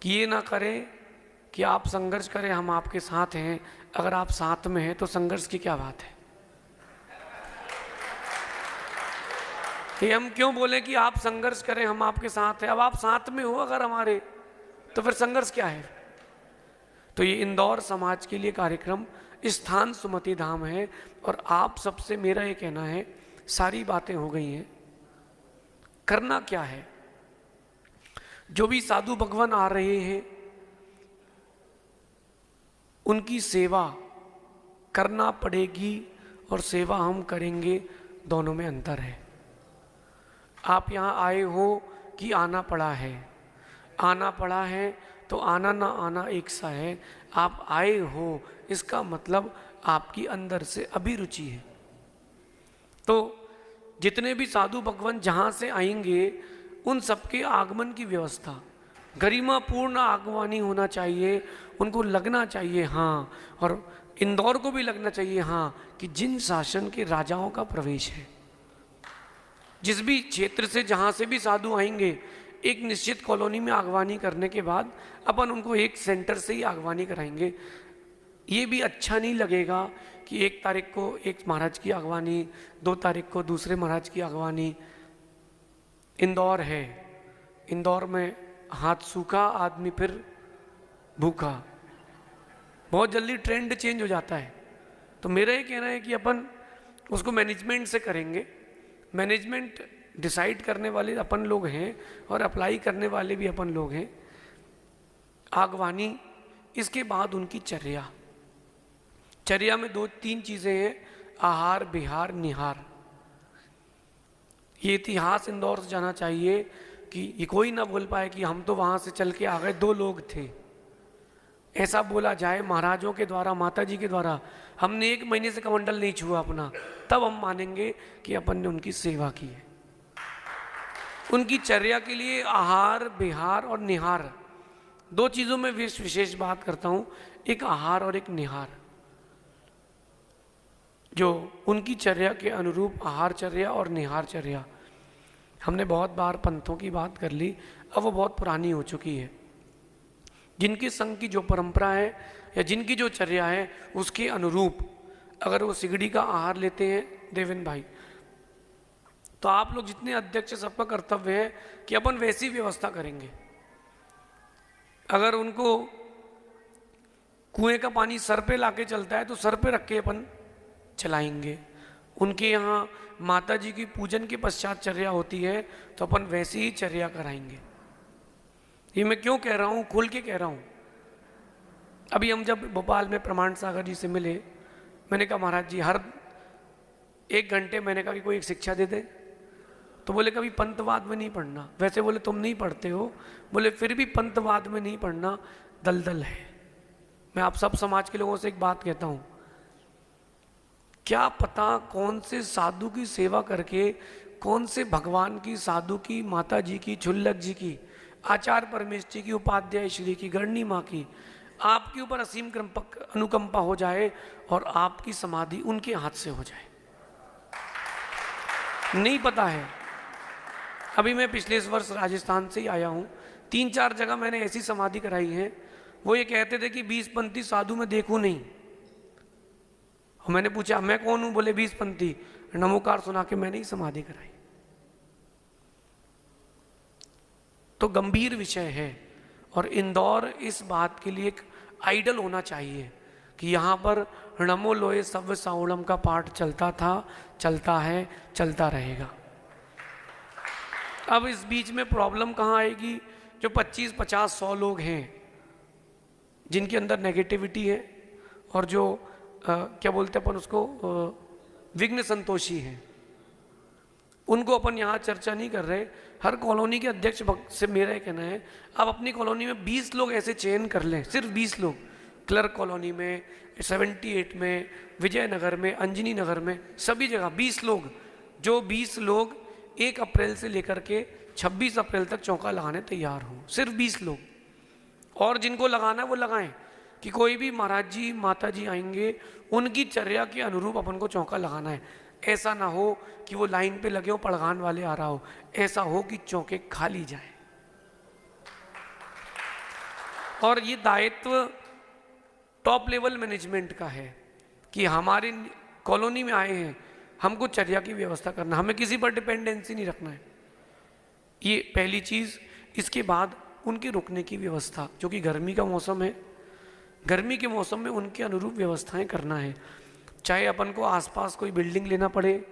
कि ये ना करें कि आप संघर्ष करें, हम आपके साथ हैं। अगर आप साथ में हैं तो संघर्ष की क्या बात है। कि हम क्यों बोलें कि आप संघर्ष करें, हम आपके साथ हैं। अब आप साथ में हो अगर हमारे, तो फिर संघर्ष क्या है। तो ये इंदौर समाज के लिए कार्यक्रम स्थान सुमति धाम है। और आप सबसे मेरा ये कहना है, सारी बातें हो गई हैं, करना क्या है? जो भी साधु भगवान आ रहे हैं उनकी सेवा करना पड़ेगी और सेवा हम करेंगे, दोनों में अंतर है। आप यहाँ आए हो कि आना पड़ा है? आना पड़ा है तो आना ना आना एक सा है। आप आए हो इसका मतलब आपकी अंदर से अभिरुचि है। तो जितने भी साधु भगवान जहाँ से आएंगे उन सबके आगमन की व्यवस्था गरिमापूर्ण आगवानी होना चाहिए। उनको लगना चाहिए हाँ, और इंदौर को भी लगना चाहिए हाँ, कि जिन शासन के राजाओं का प्रवेश है। जिस भी क्षेत्र से जहाँ से भी साधु आएंगे, एक निश्चित कॉलोनी में आगवानी करने के बाद अपन उनको एक सेंटर से ही आगवानी कराएंगे। ये भी अच्छा नहीं लगेगा कि 1 तारीख को एक महाराज की आगवानी, 2 तारीख को दूसरे महाराज की आगवानी। इंदौर है, इंदौर में हाथ सूखा आदमी फिर भूखा, बहुत जल्दी ट्रेंड चेंज हो जाता है। तो मेरा ये कहना है कि अपन उसको मैनेजमेंट से करेंगे। मैनेजमेंट डिसाइड करने वाले अपन लोग हैं और अप्लाई करने वाले भी अपन लोग हैं। आगवानी, इसके बाद उनकी चर्या। चर्या में 2-3 चीज़ें हैं, आहार, विहार, निहार। ये इतिहास इंदौर से जाना चाहिए कि ये कोई ना बोल पाए कि हम तो वहाँ से चल के आ गए, 2 लोग थे। ऐसा बोला जाए महाराजों के द्वारा, माता जी के द्वारा, हमने 1 महीने से कमंडल नहीं छुआ अपना, तब हम मानेंगे कि अपन ने उनकी सेवा की है। उनकी चर्या के लिए आहार, विहार और निहार, 2 चीज़ों में विशेष बात करता हूँ, एक आहार और एक निहार। जो उनकी चर्या के अनुरूप आहार चर्या और निहार चर्या, हमने बहुत बार पंथों की बात कर ली, अब वो बहुत पुरानी हो चुकी है। जिनके संघ की जो परंपरा है या जिनकी जो चर्या है उसके अनुरूप अगर वो सिगड़ी का आहार लेते हैं देवेन भाई, तो आप लोग जितने अध्यक्ष, सबका कर्तव्य है कि अपन वैसी व्यवस्था करेंगे। अगर उनको कुएं का पानी सर पे लाके चलता है तो सर पे रख के अपन चलाएंगे। उनके यहाँ माता जी की पूजन के पश्चात चर्या होती है तो अपन वैसी ही चर्या कराएंगे। ये मैं क्यों कह रहा हूँ, खुल के कह रहा हूँ। अभी हम जब भोपाल में प्रमाण सागर जी से मिले, मैंने कहा महाराज जी हर 1 घंटे, मैंने कहा कि कोई एक शिक्षा दे दे, तो बोले कभी पंतवाद में नहीं पढ़ना। वैसे बोले तुम नहीं पढ़ते हो, बोले फिर भी पंतवाद में नहीं पढ़ना, दलदल है। मैं आप सब समाज के लोगों से एक बात कहता हूँ, क्या पता कौन से साधु की सेवा करके, कौन से भगवान की, साधु की, माता जी की, छुल्लक जी की, आचार्य परमेश्वरी की, उपाध्याय श्री की, गणनी माँ की आपके ऊपर असीम अनुकंपा हो जाए और आपकी समाधि उनके हाथ से हो जाए। नहीं पता है। अभी मैं पिछले इस वर्ष राजस्थान से ही आया हूँ, 3-4 जगह मैंने ऐसी समाधि कराई है। वो ये कहते थे कि 20पंथी साधु में देखूँ नहीं। और मैंने पूछा मैं कौन हूँ, बोले 20पंथी। नमोकार सुना के मैंने ही समाधि कराई। तो गंभीर विषय है और इंदौर इस बात के लिए एक आइडल होना चाहिए कि यहाँ पर नमो लोए सव्य साउणम का पाठ चलता था, चलता है, चलता रहेगा। अब इस बीच में प्रॉब्लम कहाँ आएगी? जो 25, 50, 100 लोग हैं जिनके अंदर नेगेटिविटी है और जो क्या बोलते हैं अपन उसको, विघ्न संतोषी हैं, उनको अपन यहाँ चर्चा नहीं कर रहे। हर कॉलोनी के अध्यक्ष से मेरा ये कहना है, आप अपनी कॉलोनी में 20 लोग ऐसे चयन कर लें, सिर्फ 20 लोग। क्लर्क कॉलोनी में, 78 में, विजयनगर में, अंजनी नगर में, सभी जगह 20 लोग। जो 20 लोग 1 अप्रैल से लेकर के 26 अप्रैल तक चौका लगाने तैयार हों, सिर्फ 20 लोग। और जिनको लगाना है वो लगाएं कि कोई भी महाराज जी, माता जी आएंगे, उनकी चर्या के अनुरूप अपन को चौका लगाना है। ऐसा ना हो कि वो लाइन पे लगे हो, पड़गान वाले आ रहा हो। ऐसा हो कि चौके खाली जाए। और ये दायित्व टॉप लेवल मैनेजमेंट का है कि हमारे कॉलोनी में आए हैं, हमको चर्या की व्यवस्था करना, हमें किसी पर डिपेंडेंसी नहीं रखना है। ये पहली चीज़। इसके बाद उनके रुकने की व्यवस्था, जो कि गर्मी का मौसम है, गर्मी के मौसम में उनके अनुरूप व्यवस्थाएं करना है। चाहे अपन को आसपास कोई बिल्डिंग लेना पड़े,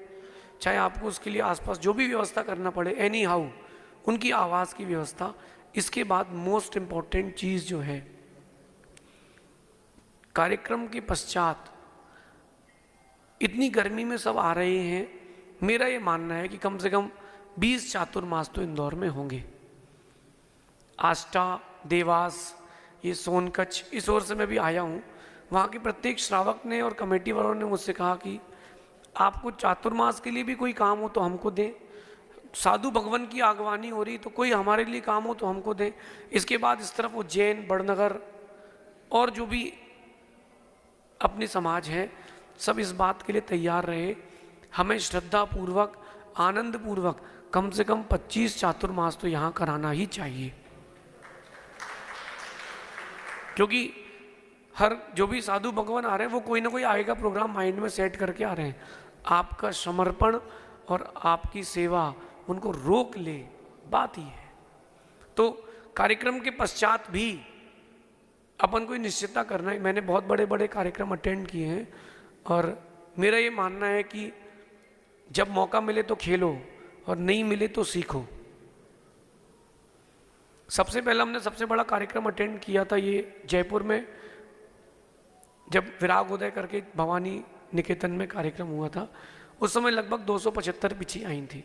चाहे आपको उसके लिए आसपास जो भी व्यवस्था करना पड़े, एनी हाउ उनकी आवाज़ की व्यवस्था। इसके बाद मोस्ट इम्पॉर्टेंट चीज़ जो है, कार्यक्रम के पश्चात इतनी गर्मी में सब आ रहे हैं, मेरा ये मानना है कि कम से कम 20 चातुर्मास तो इंदौर में होंगे। आष्टा, देवास, ये सोनकच्छ, इस ओर से मैं भी आया हूँ। वहाँ के प्रत्येक श्रावक ने और कमेटी वालों ने मुझसे कहा कि आपको चातुर्मास के लिए भी कोई काम हो तो हमको दें, साधु भगवान की आगवानी हो रही तो कोई हमारे लिए काम हो तो हमको दें। इसके बाद इस तरफ उज्जैन, बड़नगर और जो भी अपने समाज है, सब इस बात के लिए तैयार रहे। हमें श्रद्धापूर्वक, आनंदपूर्वक कम से कम 25 चातुर्मास तो यहाँ कराना ही चाहिए, क्योंकि हर जो भी साधु भगवान आ रहे हैं वो कोई ना कोई आएगा प्रोग्राम माइंड में सेट करके आ रहे हैं। आपका समर्पण और आपकी सेवा उनको रोक ले, बात ही है। तो कार्यक्रम के पश्चात भी अपन को निश्चितता करना है। मैंने बहुत बड़े बड़े कार्यक्रम अटेंड किए हैं और मेरा ये मानना है कि जब मौका मिले तो खेलो और नहीं मिले तो सीखो। सबसे पहला हमने सबसे बड़ा कार्यक्रम अटेंड किया था ये जयपुर में, जब विरागोदय करके भवानी निकेतन में कार्यक्रम हुआ था। उस समय लगभग 275 पिछी आई थी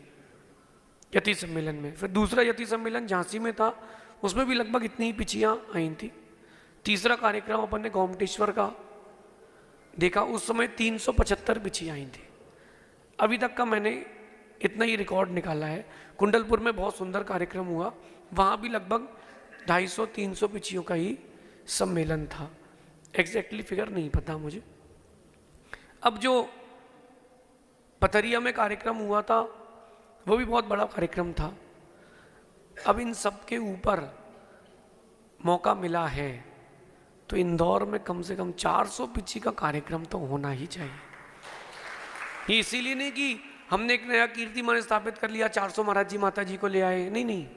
यति सम्मेलन में। फिर दूसरा यति सम्मेलन झांसी में था, उसमें भी लगभग इतनी ही पिछियाँ आई थी। तीसरा कार्यक्रम अपन ने गोमटेश्वर का देखा, उस समय 375 पिछी आई थी। अभी तक का मैंने इतना ही रिकॉर्ड निकाला है। कुंडलपुर में बहुत सुंदर कार्यक्रम हुआ, वहाँ भी लगभग 250-300 पिछियों का ही सम्मेलन था। एग्जैक्टली फिगर नहीं पता मुझे। अब जो पथरिया में कार्यक्रम हुआ था वो भी बहुत बड़ा कार्यक्रम था। अब इन सब के ऊपर मौका मिला है तो इंदौर में कम से कम 400 पिछी का कार्यक्रम तो होना ही चाहिए। ये इसीलिए नहीं कि हमने एक नया कीर्तिमान स्थापित कर लिया, 400 महाराज जी माता जी को ले आए, नहीं नहीं,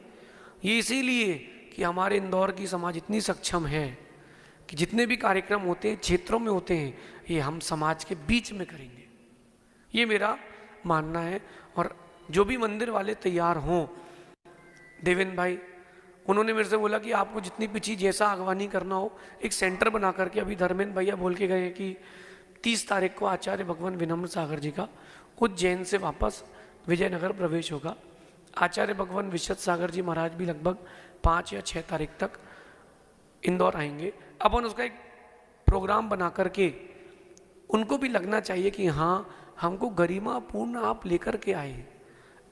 ये इसीलिए कि हमारे इंदौर की समाज इतनी सक्षम है कि जितने भी कार्यक्रम होते हैं, क्षेत्रों में होते हैं, ये हम समाज के बीच में करेंगे, ये मेरा मानना है। और जो भी मंदिर वाले तैयार हों, देवेंद्र भाई उन्होंने मेरे से बोला कि आपको जितनी पिछी जैसा आगवानी करना हो एक सेंटर बना करके, अभी धर्मेंद्र भैया बोल के गए कि 30 तारीख को आचार्य भगवान विनम्र सागर जी का उज्जैन से वापस विजयनगर प्रवेश होगा। आचार्य भगवान विशद सागर जी महाराज भी लगभग 5 या 6 तारीख तक इंदौर आएंगे। अपन उसका एक प्रोग्राम बना करके उनको भी लगना चाहिए कि हाँ, हमको गरिमापूर्ण आप लेकर के आए।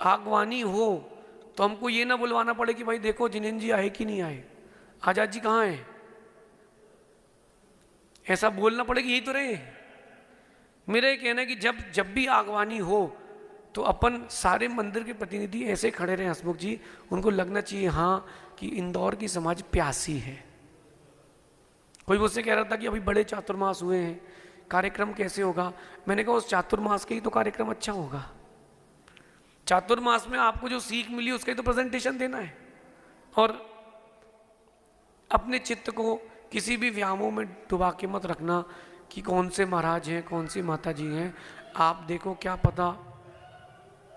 आगवानी हो तो हमको ये ना बुलवाना पड़े कि भाई देखो जिनेन्द्र जी आए कि नहीं आए, आजाद जी कहाँ हैं, ऐसा बोलना पड़े कि यही तो रहे। मेरा ये कहना है कि जब भी आगवानी हो तो अपन सारे मंदिर के प्रतिनिधि ऐसे खड़े रहे हसमुख जी, उनको लगना चाहिए हाँ कि इंदौर की समाज प्यासी है। कोई मुझसे कह रहा था कि अभी बड़े चातुर्मास हुए हैं, कार्यक्रम कैसे होगा। मैंने कहा उस चातुर्मास के ही तो कार्यक्रम अच्छा होगा। चातुर्मास में आपको जो सीख मिली उसका ही तो प्रेजेंटेशन देना है, और अपने चित्त को किसी भी व्यामों में डुबा के मत रखना कि कौन से महाराज हैं, कौन सी माता जी हैं। आप देखो क्या पता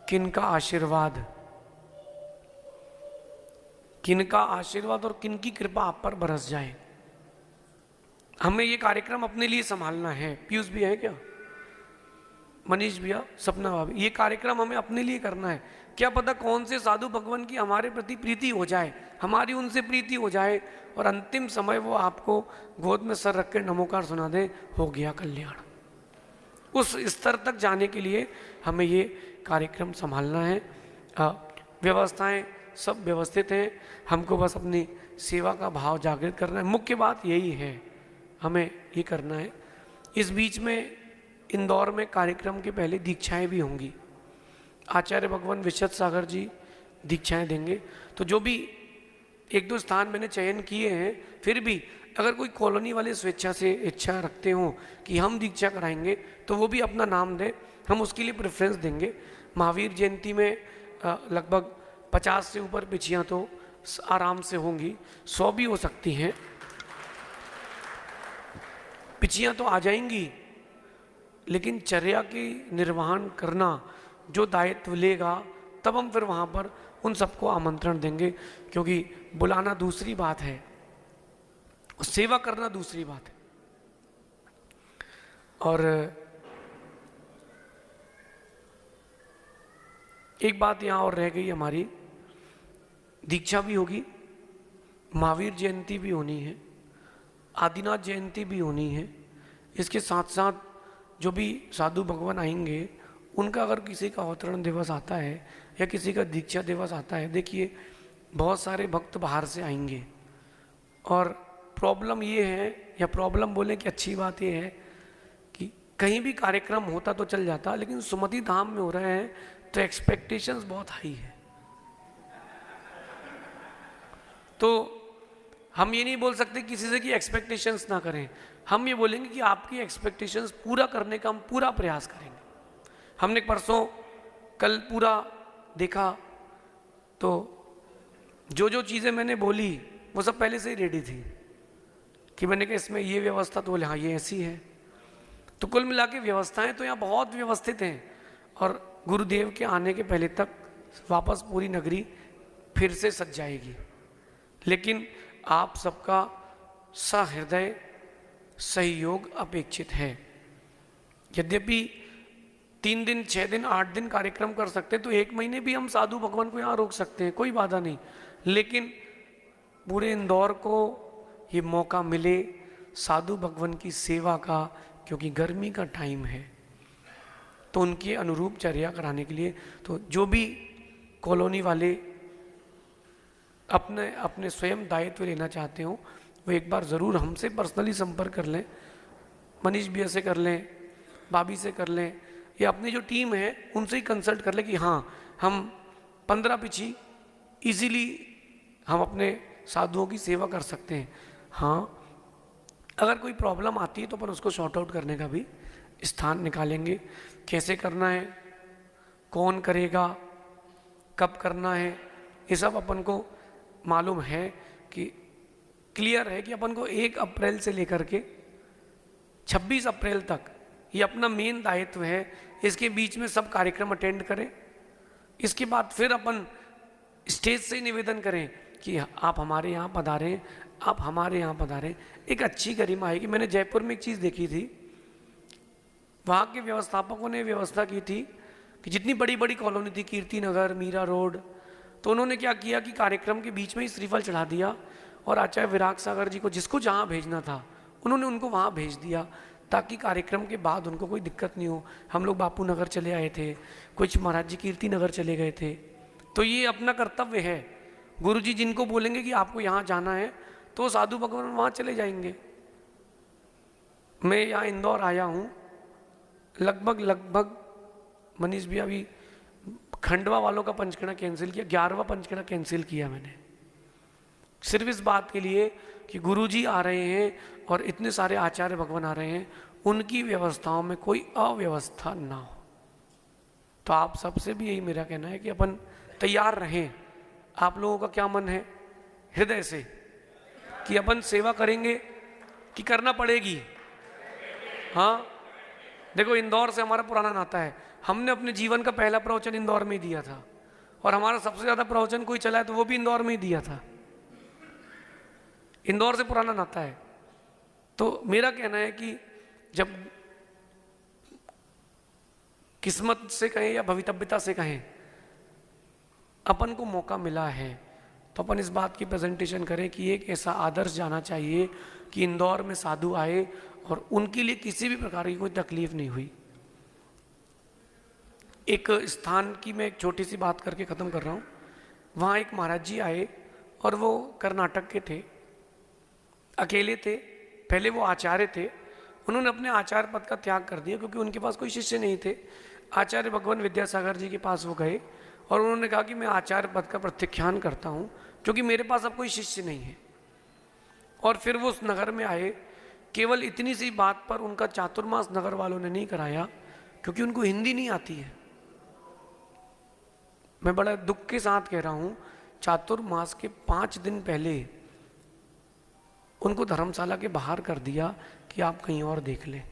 किनका आशीर्वाद, किनका आशीर्वाद और किनकी कृपा आप पर बरस जाए। हमें ये कार्यक्रम अपने लिए संभालना है। पीयूष भी है क्या, मनीष भैया, सपना भाभी, ये कार्यक्रम हमें अपने लिए करना है। क्या पता कौन से साधु भगवान की हमारे प्रति प्रीति हो जाए, हमारी उनसे प्रीति हो जाए और अंतिम समय वो आपको गोद में सर रख के नमोकार सुना दे, हो गया कल्याण। उस स्तर तक जाने के लिए हमें ये कार्यक्रम संभालना है। व्यवस्थाएं सब व्यवस्थित हैं, हमको बस अपनी सेवा का भाव जागृत करना है। मुख्य बात यही है, हमें ये करना है। इस बीच में इंदौर में कार्यक्रम के पहले दीक्षाएं भी होंगी। आचार्य भगवान विशद सागर जी दीक्षाएं देंगे। तो जो भी 1-2 स्थान मैंने चयन किए हैं, फिर भी अगर कोई कॉलोनी वाले स्वेच्छा से इच्छा रखते हो कि हम दीक्षा कराएंगे तो वो भी अपना नाम दें, हम उसके लिए प्रेफरेंस देंगे। महावीर जयंती में लगभग 50 से ऊपर पिछियाँ तो आराम से होंगी, 100 भी हो सकती हैं। पिछियाँ तो आ जाएंगी, लेकिन चर्या की निर्वहन करना जो दायित्व लेगा, तब हम फिर वहाँ पर उन सबको आमंत्रण देंगे, क्योंकि बुलाना दूसरी बात है और सेवा करना दूसरी बात है। और एक बात यहाँ और रह गई हमारी, दीक्षा भी होगी, महावीर जयंती भी होनी है, आदिनाथ जयंती भी होनी है। इसके साथ साथ जो भी साधु भगवान आएंगे, उनका अगर किसी का अवतरण दिवस आता है या किसी का दीक्षा दिवस आता है, देखिए बहुत सारे भक्त बाहर से आएंगे। और प्रॉब्लम ये है, या प्रॉब्लम बोले कि अच्छी बात ये है कि कहीं भी कार्यक्रम होता तो चल जाता, लेकिन सुमति धाम में हो रहे हैं तो एक्सपेक्टेशंस बहुत हाई है। तो हम ये नहीं बोल सकते किसी से कि एक्सपेक्टेशंस ना करें, हम ये बोलेंगे कि आपकी एक्सपेक्टेशंस पूरा करने का हम पूरा प्रयास करेंगे। हमने परसों कल पूरा देखा, तो जो जो चीज़ें मैंने बोली वो सब पहले से ही रेडी थी कि मैंने कहा इसमें ये व्यवस्था, तो बोले हाँ ये ऐसी है। तो कुल मिला के व्यवस्थाएं तो यहाँ बहुत व्यवस्थित हैं, और गुरुदेव के आने के पहले तक वापस पूरी नगरी फिर से सज जाएगी। लेकिन आप सबका सहृदय सहयोग अपेक्षित है। यद्यपि 3 दिन 6 दिन 8 दिन कार्यक्रम कर सकते, तो 1 महीने भी हम साधु भगवान को यहाँ रोक सकते हैं, कोई बाधा नहीं। लेकिन पूरे इंदौर को ये मौका मिले साधु भगवान की सेवा का, क्योंकि गर्मी का टाइम है, तो उनके अनुरूप चर्या कराने के लिए, तो जो भी कॉलोनी वाले अपने अपने स्वयं दायित्व लेना चाहते हो, वो एक बार ज़रूर हमसे पर्सनली संपर्क कर लें, मनीष भैया से कर लें, भाभी से कर लें, या अपनी जो टीम है उनसे ही कंसल्ट कर लें कि हाँ हम 15 पिछी इजीली हम अपने साधुओं की सेवा कर सकते हैं। हाँ, अगर कोई प्रॉब्लम आती है तो अपन उसको सॉर्ट आउट करने का भी स्थान निकालेंगे। कैसे करना है, कौन करेगा, कब करना है, ये सब अपन को मालूम है, कि क्लियर है कि अपन को 1 अप्रैल से लेकर के 26 अप्रैल तक ये अपना मेन दायित्व है। इसके बीच में सब कार्यक्रम अटेंड करें, इसके बाद फिर अपन स्टेज से निवेदन करें कि आप हमारे यहाँ पधारें, आप हमारे यहाँ पधारें। एक अच्छी गरिमा आएगी। मैंने जयपुर में एक चीज़ देखी थी, वहाँ के व्यवस्थापकों ने व्यवस्था की थी कि जितनी बड़ी बड़ी कॉलोनी थी, कीर्ति नगर, मीरा रोड, तो उन्होंने क्या किया कि कार्यक्रम के बीच में ही श्रीफल चढ़ा दिया, और आचार्य विराग सागर जी को जिसको जहाँ भेजना था उन्होंने उनको वहाँ भेज दिया, ताकि कार्यक्रम के बाद उनको कोई दिक्कत नहीं हो। हम लोग बापू नगर चले आए थे, कुछ महाराज जी कीर्ति नगर चले गए थे। तो ये अपना कर्तव्य है, गुरु जी जिनको बोलेंगे कि आपको यहाँ जाना है तो साधु भगवान वहाँ चले जाएंगे। मैं यहाँ इंदौर आया हूँ, लगभग मनीष भी अभी खंडवा वालों का पंचकड़ा कैंसिल किया, 11वां पंचकड़ा कैंसिल किया मैंने, सिर्फ इस बात के लिए कि गुरुजी आ रहे हैं और इतने सारे आचार्य भगवान आ रहे हैं, उनकी व्यवस्थाओं में कोई अव्यवस्था ना हो। तो आप सबसे भी यही मेरा कहना है कि अपन तैयार रहें। आप लोगों का क्या मन है हृदय से कि अपन सेवा करेंगे कि करना पड़ेगी? हाँ, देखो इंदौर से हमारा पुराना नाता है, हमने अपने जीवन का पहला प्रवचन इंदौर में ही दिया था, और हमारा सबसे ज़्यादा प्रवचन कोई चला है तो वो भी इंदौर में ही दिया था। इंदौर से पुराना नाता है। तो मेरा कहना है कि जब किस्मत से कहें या भवितव्यता से कहें, अपन को मौका मिला है तो अपन इस बात की प्रेजेंटेशन करें कि एक ऐसा आदर्श जाना चाहिए कि इंदौर में साधु आए और उनके लिए किसी भी प्रकार की कोई तकलीफ नहीं हुई। एक स्थान की मैं एक छोटी सी बात करके ख़त्म कर रहा हूँ। वहाँ एक महाराज जी आए और वो कर्नाटक के थे, अकेले थे, पहले वो आचार्य थे, उन्होंने अपने आचार्य पद का त्याग कर दिया क्योंकि उनके पास कोई शिष्य नहीं थे। आचार्य भगवान विद्यासागर जी के पास वो गए और उन्होंने कहा कि मैं आचार्य पद का प्रत्याख्यान करता हूँ क्योंकि मेरे पास अब कोई शिष्य नहीं है। और फिर वो उस नगर में आए। केवल इतनी सी बात पर उनका चातुर्मास नगर वालों ने नहीं कराया क्योंकि उनको हिंदी नहीं आती है। मैं बड़ा दुख के साथ कह रहा हूँ, चातुर्मास के 5 दिन पहले उनको धर्मशाला के बाहर कर दिया कि आप कहीं और देख लें।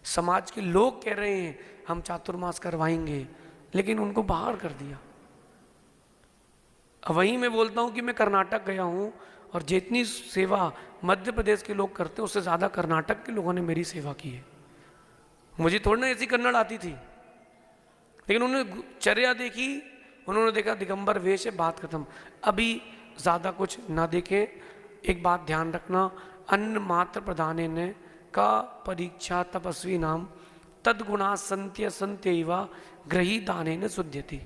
समाज के लोग कह रहे हैं हम चातुर्मास करवाएंगे, लेकिन उनको बाहर कर दिया। वहीं मैं बोलता हूं कि मैं कर्नाटक गया हूं और जितनी सेवा मध्य प्रदेश के लोग करते हैं उससे ज़्यादा कर्नाटक के लोगों ने मेरी सेवा की है। मुझे थोड़ी ना ऐसी कन्नड़ आती थी, लेकिन उन्होंने चर्या देखी, उन्होंने देखा दिगंबर वेश है, बात खत्म। अभी ज़्यादा कुछ ना देखें। एक बात ध्यान रखना, अन्न मात्र प्रदानेन का परीक्षा तपस्वी नाम तद्गुणा संत्य संत्यैवा ग्रही दानेन शुद्ध्यति।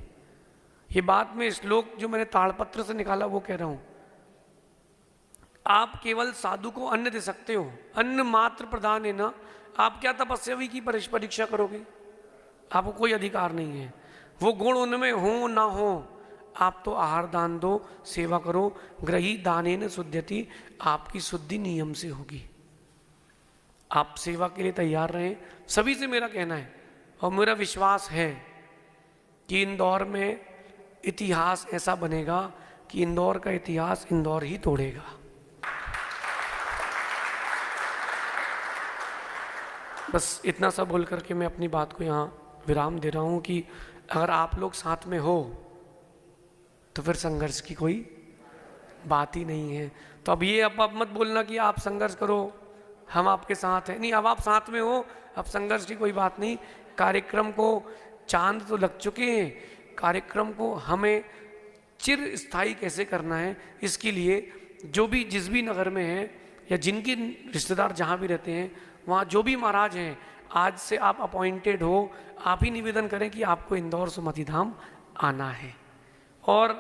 ये बात में श्लोक जो मैंने ताड़पत्र से निकाला वो कह रहा हूं। आप केवल साधु को अन्न दे सकते हो, अन्न मात्र प्रदान है ना। आप क्या तपस्या की परीक्षा करोगे? आपको कोई अधिकार नहीं है। वो गुण उनमें हो ना हो, आप तो आहार दान दो, सेवा करो। ग्रही दानेन शुद्ध्यति, आपकी शुद्धि नियम से होगी। आप सेवा के लिए तैयार रहें, सभी से मेरा कहना है। और मेरा विश्वास है कि इंदौर में इतिहास ऐसा बनेगा कि इंदौर का इतिहास इंदौर ही तोड़ेगा। बस इतना सा बोल करके मैं अपनी बात को यहाँ विराम दे रहा हूँ कि अगर आप लोग साथ में हो तो फिर संघर्ष की कोई बात ही नहीं है। तो अब ये अब मत बोलना कि आप संघर्ष करो, हम आपके साथ हैं। नहीं, अब आप साथ में हो, अब संघर्ष की कोई बात नहीं। कार्यक्रम को चांद तो लग चुके हैं, कार्यक्रम को हमें चिर स्थायी कैसे करना है, इसके लिए जो भी जिस भी नगर में है या जिनके रिश्तेदार जहाँ भी रहते हैं, वहाँ जो भी महाराज हैं, आज से आप अपॉइंटेड हो, आप ही निवेदन करें कि आपको इंदौर सुमति धाम आना है। और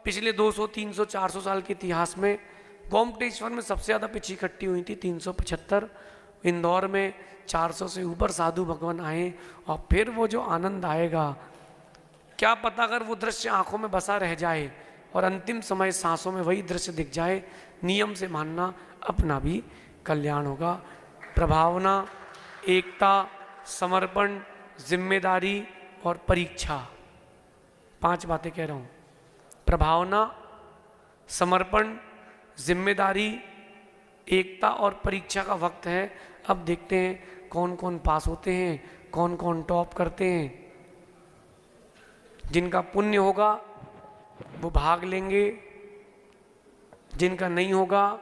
पिछले 200, 300, 400 साल के इतिहास में गोमटेश्वर में सबसे ज़्यादा पिछी इकट्ठी हुई थी 375। इंदौर में 400 से ऊपर साधु भगवान आए, और फिर वो जो आनंद आएगा, क्या पता अगर वो दृश्य आंखों में बसा रह जाए और अंतिम समय सांसों में वही दृश्य दिख जाए। नियम से मानना, अपना भी कल्याण होगा। प्रभावना, एकता, समर्पण, जिम्मेदारी और परीक्षा, 5 बातें कह रहा हूँ। प्रभावना, समर्पण, जिम्मेदारी, एकता और परीक्षा का वक्त है। अब देखते हैं कौन कौन पास होते हैं, कौन कौन टॉप करते हैं। जिनका पुण्य होगा वो भाग लेंगे, जिनका नहीं होगा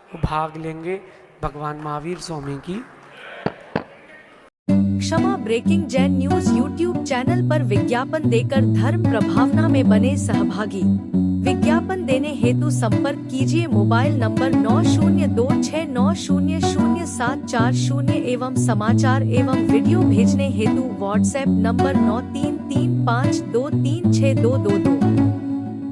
वो भाग लेंगे। भगवान महावीर स्वामी की क्षमा। Breaking Jain news YouTube channel पर विज्ञापन देकर धर्म प्रभावना में बने सहभागी। विज्ञापन देने हेतु संपर्क कीजिए मोबाइल नंबर 9026900740 एवं समाचार एवं वीडियो भेजने हेतु व्हाट्सएप नंबर 9335236222।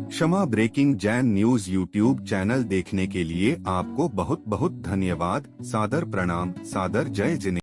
क्षमा। Breaking Jain news YouTube channel देखने के लिए आपको बहुत बहुत धन्यवाद। सादर प्रणाम, सादर जय जिनेंद्र।